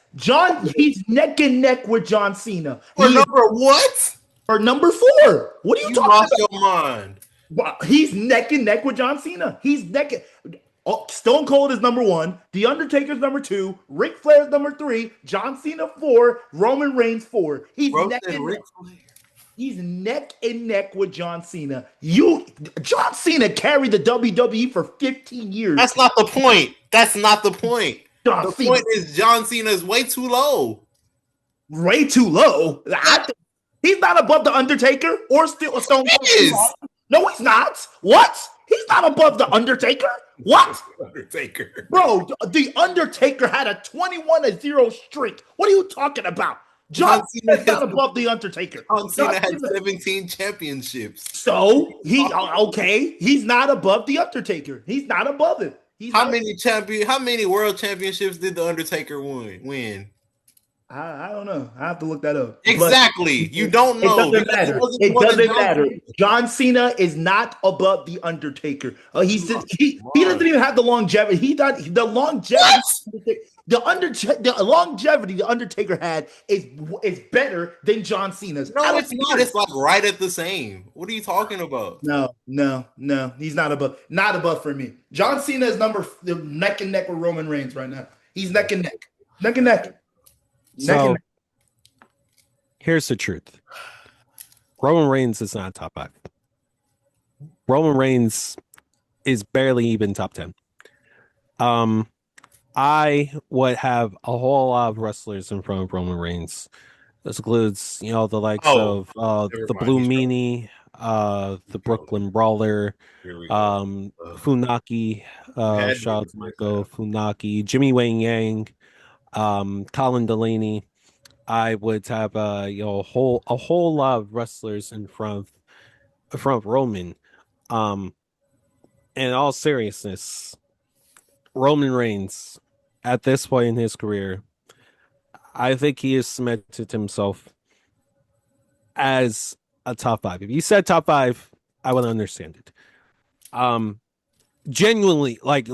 he's neck and neck with John Cena. For number what? For number 4. What are you talking lost about? Your mind. He's neck and neck with John Cena. Stone Cold is number 1. The Undertaker's number 2. Ric Flair's number 3. John Cena 4. Roman Reigns 4. He's neck and neck. He's neck and neck with John Cena. John Cena carried the WWE for 15 years. That's not the point. The point is John Cena is way too low. Way too low? He's not above The Undertaker or still Stone Cold. No, he's not. What? He's not above The Undertaker? What? Undertaker. Bro, The Undertaker had a 21-0 streak. What are you talking about? John Cena is not above The Undertaker. John Cena had 17 championships. So, he's not above The Undertaker. He's not above it. How many world championships did The Undertaker win? I don't know. I have to look that up. Exactly. You don't know. It doesn't matter. John Cena is not above The Undertaker. He doesn't even have the longevity. The longevity The Undertaker had is better than John Cena's. No, it's not. It's like right at the same. What are you talking about? No. He's not above for me. John Cena is neck and neck with Roman Reigns right now. He's neck and neck. Neck and neck. So, here's the truth. Roman Reigns is not top 5. Roman Reigns is barely even top 10. I would have a whole lot of wrestlers in front of Roman Reigns. This includes, the likes of the Blue Meanie, the Brooklyn Brawler, Funaki, shout out to Michael Funaki, Jimmy Wang Yang, Colin Delaney. I would have a whole lot of wrestlers in front of Roman. In all seriousness, Roman Reigns at this point in his career, I think he has cemented himself as a top 5. If you said top 5, I would understand it. Genuinely, like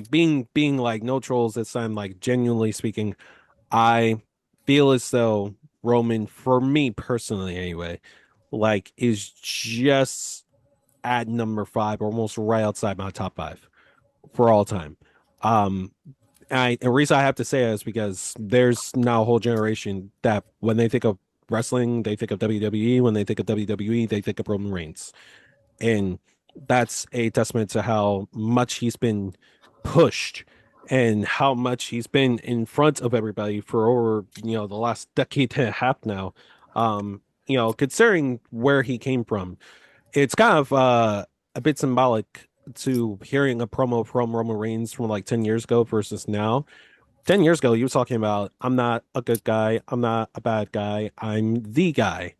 being like no trolls this time, like genuinely speaking, I feel as though Roman, for me personally anyway, like is just at number 5, almost right outside my top 5 for all time. The reason I have to say it is because there's now a whole generation that when they think of wrestling, they think of WWE. When they think of WWE, they think of Roman Reigns. And that's a testament to how much he's been pushed and how much he's been in front of everybody for over, the last decade and a half now. Considering where he came from, it's kind of a bit symbolic to hearing a promo from Roman Reigns from like 10 years ago versus now. 10 years ago, you were talking about, I'm not a good guy. I'm not a bad guy. I'm the guy.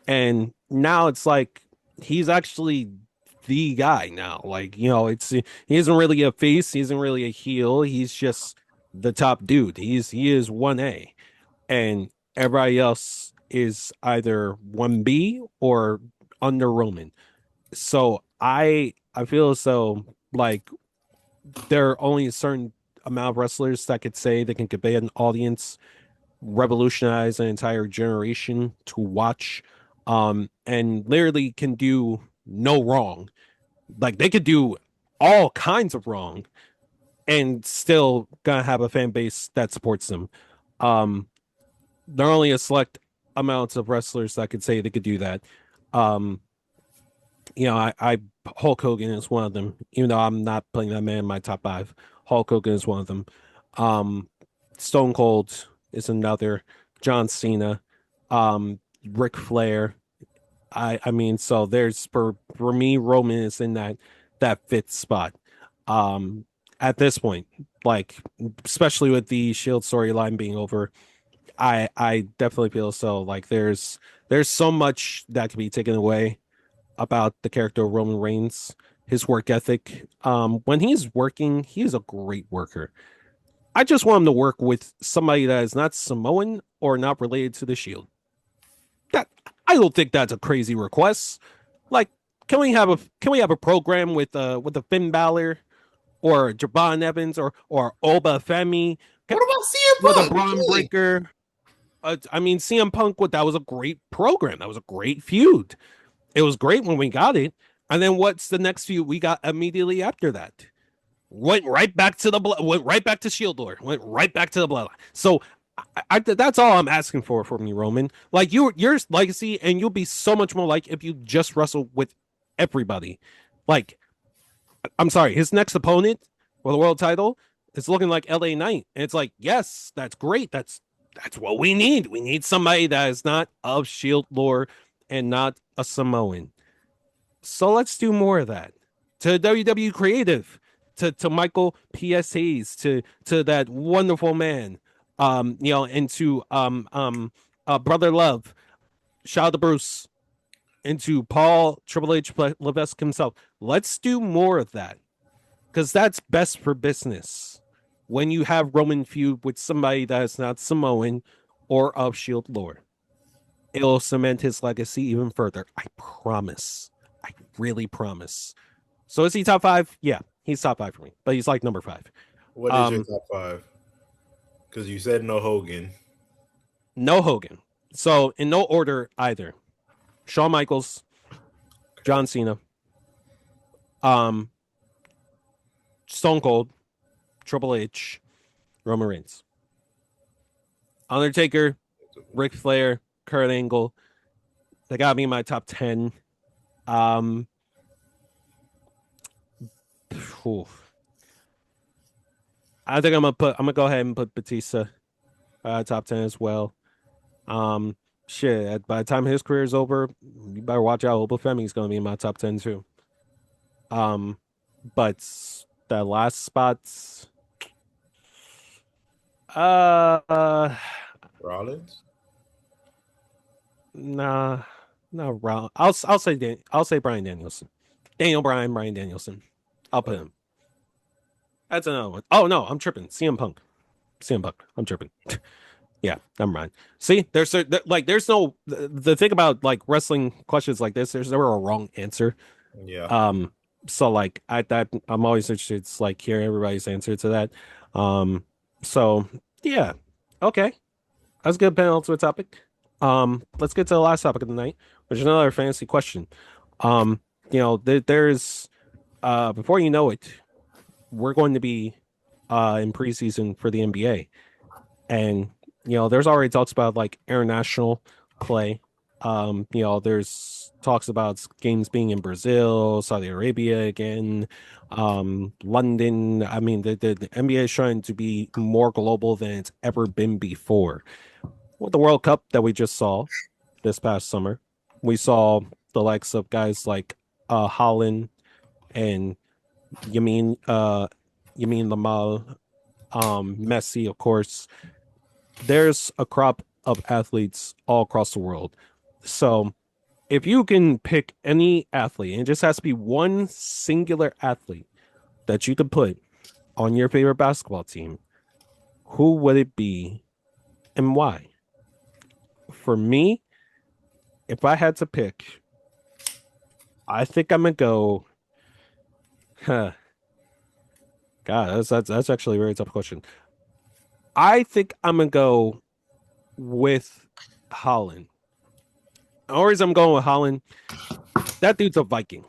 And now it's like, he's actually the guy now. Like, he isn't really a face. He isn't really a heel. He's just the top dude. He is 1A. And everybody else is either 1B or under Roman. So I feel as though like there are only a certain amount of wrestlers that could say they can convey an audience, revolutionize an entire generation to watch, and literally can do no wrong. Like they could do all kinds of wrong, and still gonna have a fan base that supports them. Um, there are only a select amounts of wrestlers that could say they could do that. Um, I Hulk Hogan is one of them. Even though I'm not putting that man in my top five, Hulk Hogan is one of them. Um, Stone Cold is another. John Cena, Ric Flair. I mean, so there's for me, Roman is in that fifth spot. Um, at this point, like especially with the Shield storyline being over, I definitely feel so. Like there's so much that can be taken away about the character of Roman Reigns, his work ethic. When he's working, he is a great worker. I just want him to work with somebody that is not Samoan or not related to the Shield. That I don't think that's a crazy request. Like, can we have a program with a Finn Balor or Javon Evans or Oba Femi? What about CM With a Punk? Braun Breaker. I mean, CM Punk, that was a great program. That was a great feud. It was great when we got it. And then what's the next feud we got immediately after that? Went right back to went right back to Shield Lord, went right back to the bloodline. So that's all I'm asking for from you, Roman. Like your legacy, and you'll be so much more like if you just wrestle with everybody. Like, I'm sorry, his next opponent for the world title is looking like LA Knight. And it's like, yes, that's great. That's what we need. We need somebody that is not of Shield lore and not a Samoan. So let's do more of that. To WWE Creative, to Michael P.S. Hayes, to that wonderful man, and to Brother Love, shout out to Bruce, and to Paul Triple H Levesque himself. Let's do more of that. Because that's best for business. When you have Roman feud with somebody that is not Samoan or of Shield lore, it'll cement his legacy even further. I promise. I really promise. So is he top five? Yeah, he's top five for me, but he's like number five. What is your top five? Because you said no Hogan. No Hogan. So in no order either. Shawn Michaels, John Cena, Stone Cold, Triple H, Roman Reigns, Undertaker, Ric Flair, Kurt Angle. They got me in my top 10. I think I'm gonna go ahead and put Batista top 10 as well. Shit, by the time his career is over, you better watch out. Oba Femi's gonna be in my top 10 too. But that last spot, Rollins? nah, not Rollins. I'll say Brian Danielson, Brian Danielson. I'll put him. That's another one. Oh no, I'm tripping. CM Punk. I'm tripping. Yeah, never mind. See, there's no the thing about like wrestling questions like this. There's never a wrong answer. Yeah. So like I'm always interested to like hear everybody's answer to that. So yeah, okay, that's a good penultimate topic. Let's get to the last topic of the night, which is another fantasy question. There's before you know it, we're going to be in preseason for the NBA, and there's already talks about like international play. There's talks about games being in Brazil, Saudi Arabia again, London. I mean, the NBA is trying to be more global than it's ever been before. With the World Cup that we just saw this past summer, we saw the likes of guys like Holland and Yamin Lamal, Messi, of course. There's a crop of athletes all across the world. So if you can pick any athlete, and it just has to be one singular athlete that you could put on your favorite basketball team, who would it be and why? For me, if I had to pick, I think I'm gonna go. God, that's actually a very tough question. I think I'm gonna go with Holland. The only reason I'm going with Holland, that dude's a Viking.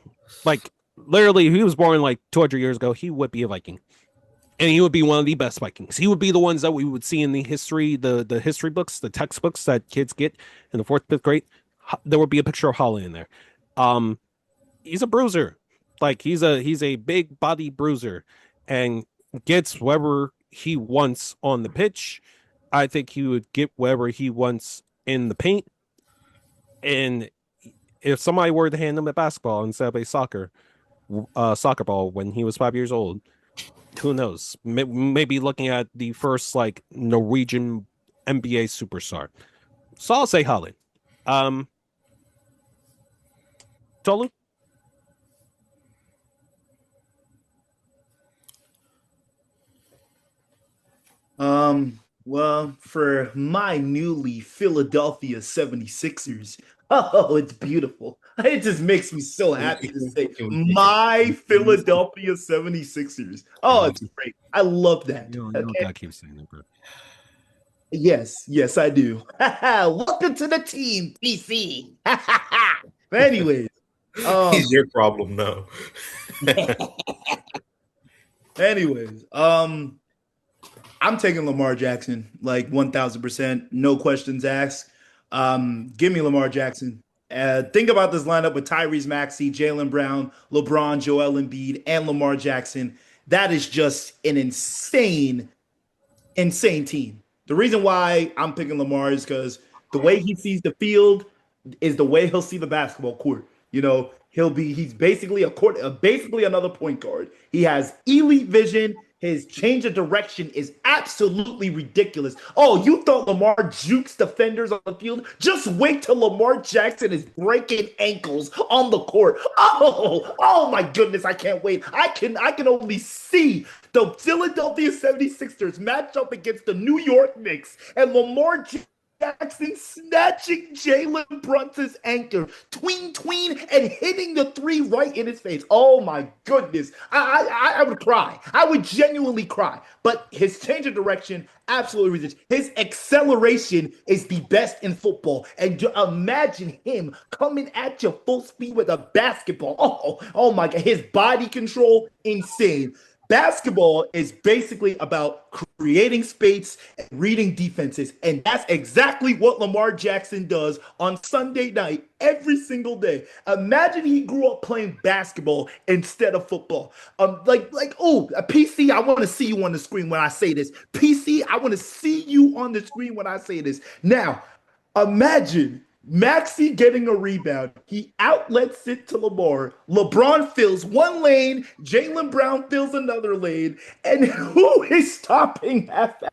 Like literally, if he was born like 200 years ago, he would be a Viking. and he would be one of the best Vikings. He would be the ones that we would see in the history, the history books, the textbooks that kids get in the fourth, fifth grade. There would be a picture of Holly in there. Um, he's a bruiser, like he's a big body bruiser, and gets whatever he wants on the pitch. I think he would get whatever he wants in the paint. And if somebody were to hand him a basketball instead of a soccer ball when he was 5 years old, who knows? Maybe looking at the first like Norwegian NBA superstar. So I'll say Holland. Um, Tolu. Well, for my newly Philadelphia 76ers, oh, it's beautiful. It just makes me so happy to say my Philadelphia 76ers. Oh, it's great. I love that. You don't gotta keep saying that, bro. Yes, I do. Welcome to the team, PC. But anyways, He's your problem now. anyways, I'm taking Lamar Jackson, like 1000%, no questions asked. Give me Lamar Jackson. Think about this lineup with Tyrese Maxey, Jalen Brown, LeBron, Joel Embiid, and Lamar Jackson. That is just an insane team. The reason why I'm picking Lamar is because the way he sees the field is the way he'll see the basketball court. You know, he's basically basically another point guard. He has elite vision. His change of direction is absolutely ridiculous. Oh, you thought Lamar jukes defenders on the field? Just wait till Lamar Jackson is breaking ankles on the court. Oh my goodness, I can't wait. I can only see the Philadelphia 76ers match up against the New York Knicks and Lamar Jackson snatching Jalen Brunson's anchor, tween, and hitting the three right in his face. Oh my goodness. I would cry. I would genuinely cry. But his change of direction, absolutely ridiculous. His acceleration is the best in football. And imagine him coming at you full speed with a basketball. Oh my God. His body control, insane. Basketball is basically about creating space and reading defenses. And that's exactly what Lamar Jackson does on Sunday night every single day. Imagine he grew up playing basketball instead of football. PC, I want to see you on the screen when I say this. PC, I want to see you on the screen when I say this. Now, imagine Maxey getting a rebound. He outlets it to Lamar. LeBron fills one lane. Jalen Brown fills another lane. And who is stopping that fast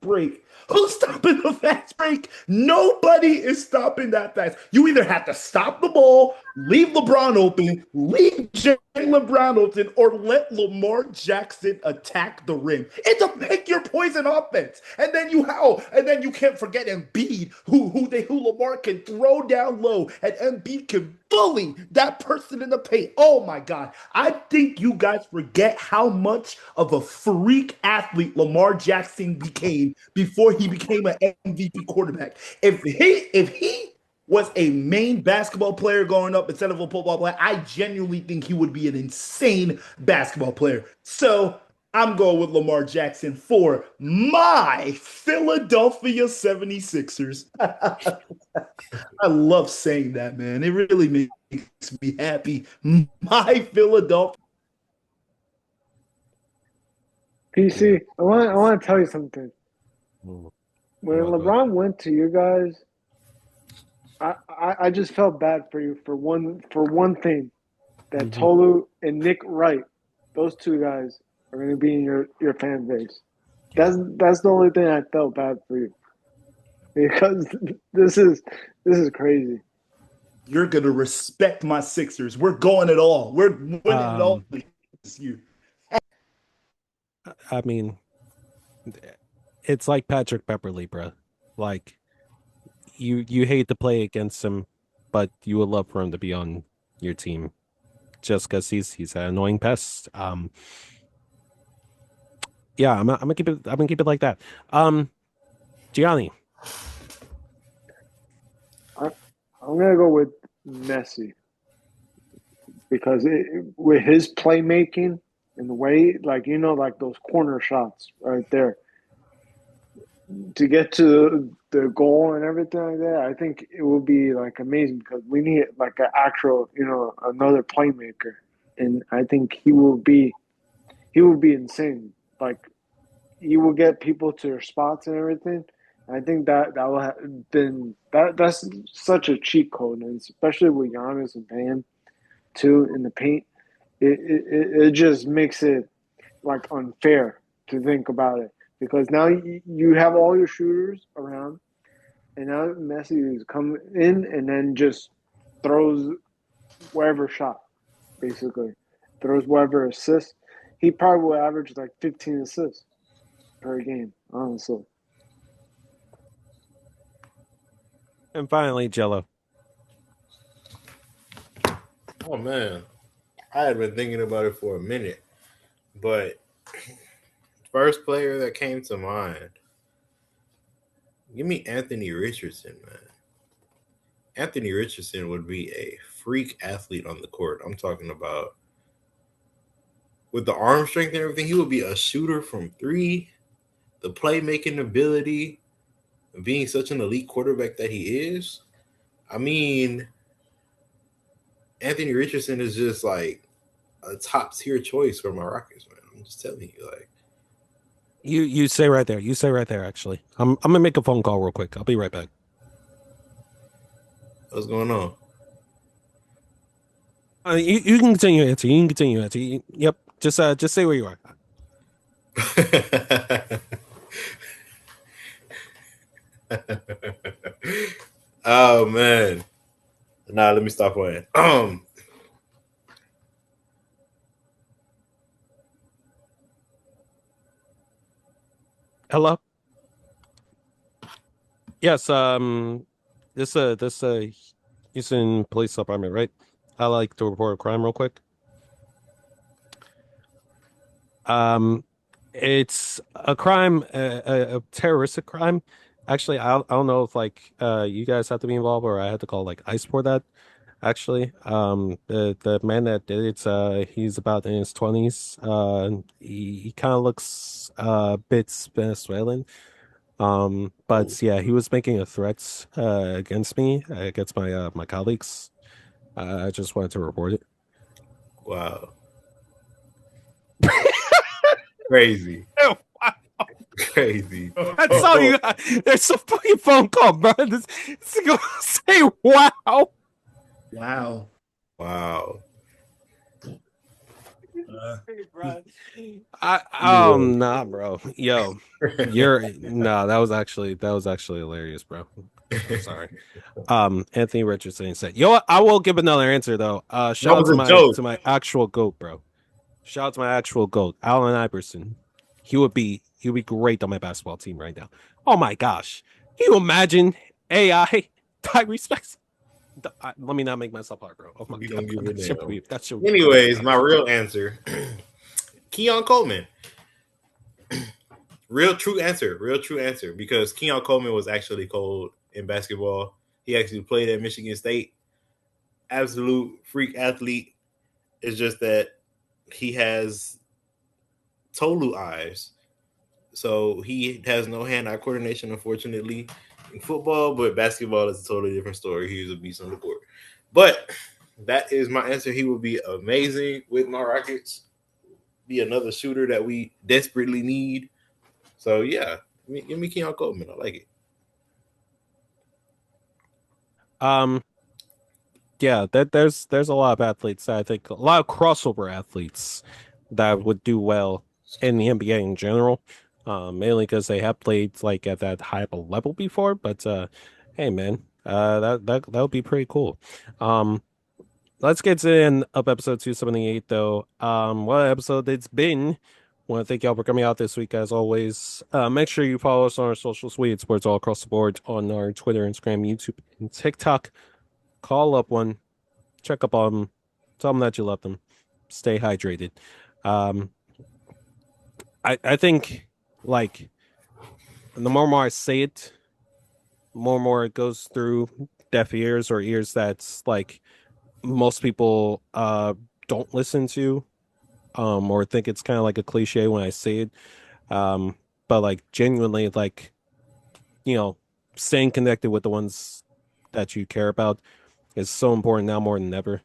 break? Who's stopping the fast break? Nobody is stopping that fast. You either have to stop the ball, leave LeBron open, leave Jalen Brown open, or let Lamar Jackson attack the rim. It's a pick your poison offense. And then you can't forget Embiid, who Lamar can throw down low, and Embiid can bully that person in the paint. Oh my God. I think you guys forget how much of a freak athlete Lamar Jackson became before he became an MVP quarterback. If he was a main basketball player growing up instead of a football player, I genuinely think he would be an insane basketball player. So I'm going with Lamar Jackson for my Philadelphia 76ers. I love saying that, man. It really makes me happy. My Philadelphia. PC, I want to tell you something. When LeBron went to you guys, I just felt bad for you for one thing, that Tolu and Nick Wright, those two guys are going to be in your fan base. That's the only thing I felt bad for you, because this is crazy. You're going to respect my Sixers. We're going it all. We're winning it all this year. I mean, it's like Patrick Beverly, bro. Like, you hate to play against him, but you would love for him to be on your team just because he's an annoying pest. Yeah, I'm gonna keep it like that. Gianni. I'm gonna go with Messi, because with his playmaking and the way, like, like those corner shots right there to get to the goal and everything like that, I think it will be like amazing because we need like an actual, another playmaker, and I think he will be insane. Like he will get people to their spots and everything. I think that will then that's such a cheat code, and especially with Giannis and Bam too in the paint, it just makes it like unfair to think about it because now you have all your shooters around, and now Messi is coming in and then just throws wherever shot, basically throws wherever assist. He probably will average like 15 assists per game, honestly. And finally, Jello. Oh man, I had been thinking about it for a minute, but first player that came to mind, give me Anthony Richardson, man. Anthony Richardson would be a freak athlete on the court. I'm talking about with the arm strength and everything. He would be a shooter from three, the playmaking ability, being such an elite quarterback that he is. I mean, Anthony Richardson is just like a top tier choice for my Rockets, man. I'm just telling you, like. You say right there. You say right there. Actually, I'm gonna make a phone call real quick. I'll be right back. What's going on? You can continue answer. You can continue answer. Yep. Just say where you are. Oh man. Nah, let me stop playing. Hello. Yes. This Houston Police Department, right? I like to report a crime real quick. It's a crime, a terroristic crime. Actually, I don't know if like you guys have to be involved or I had to call like ICE for that. Actually, the man that did it, he's about in his 20s. He kind of looks a bit Venezuelan. But yeah, he was making a threat against me, against my colleagues. I just wanted to report it. Wow. Crazy. Crazy. That's all you got. There's a fucking phone call, bro. This is gonna say wow. Wow. Wow. Nah, bro. Yo, that was actually hilarious, bro. I'm sorry. Anthony Richardson said, "Yo, what? I will give another answer though. That Shout out was to a my joke. actual goat, bro. Shout out to my actual goat, Allen Iverson. He would be great on my basketball team right now. Oh my gosh, can you imagine AI Tyrese Maxey? Let me not make myself hard, bro. Oh my You god, don't give a damn. that should. Anyways, my real answer, Keon Coleman. Real true answer. Because Keon Coleman was actually cold in basketball. He actually played at Michigan State. Absolute freak athlete. It's just that he has Tolu eyes. So he has no hand-eye coordination, unfortunately, in football, but basketball is a totally different story. He's a beast on the court. But that is my answer. He would be amazing with my Rockets. Be another shooter that we desperately need. So yeah, give me Keon Coleman. I like it. Yeah, there's a lot of athletes that I think a lot of crossover athletes that would do well in the NBA in general. Mainly because they have played like at that high of a level before. But hey man, that would be pretty cool. Um, let's get to the end of episode 278 though. What episode it's been. Want to thank y'all for coming out this week as always. Make sure you follow us on our socials, We Hate Sports all across the board on our Twitter, Instagram, YouTube, and TikTok. Call up one, check up on them, tell them that you love them, stay hydrated. Um, I think like the more and more I say it, more and more it goes through deaf ears or ears that's like most people don't listen to. or think it's kind of like a cliche when I say it. But like genuinely, like, you know, staying connected with the ones that you care about is so important now more than ever.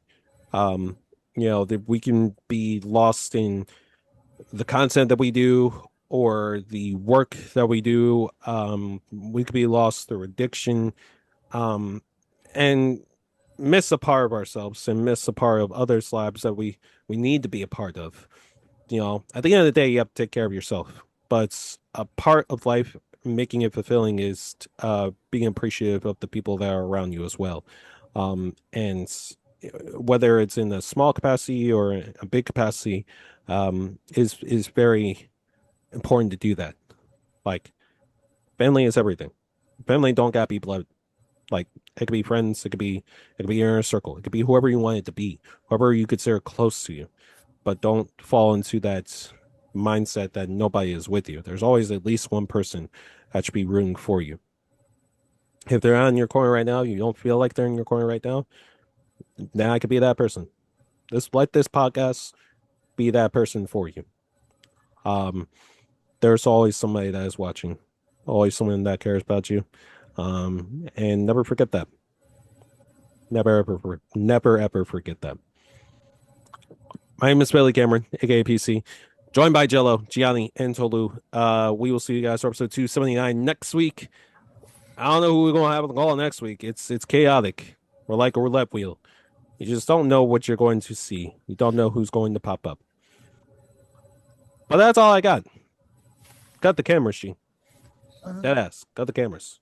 Um, that we can be lost in the content that we do or the work that we do. We could be lost through addiction, um, and miss a part of ourselves and miss a part of others' lives that we need to be a part of. At the end of the day, you have to take care of yourself. But a part of life, making it fulfilling, is being appreciative of the people that are around you as well. And whether it's in a small capacity or a big capacity, is very important to do that. Like, family is everything. Family don't gotta be blood. Like, it could be friends, it could be your inner circle, it could be whoever you want it to be, whoever you consider close to you. But don't fall into that mindset that nobody is with you. There's always at least one person that should be rooting for you. If they're not in your corner right now, you don't feel like they're in your corner right now, then I could be that person. Let this podcast be that person for you. Um, there's always somebody that is watching, always someone that cares about you. And never forget that. Never ever forget that. My name is Billy Cameron, aka PC, joined by Jello, Gianni, and Tolu. We will see you guys for episode 279 next week. I don't know who we're gonna have on the call next week. It's chaotic. We're like a roulette wheel. You just don't know what you're going to see. You don't know who's going to pop up. But that's all I got. Got the cameras, G. Dead ass. Got the cameras.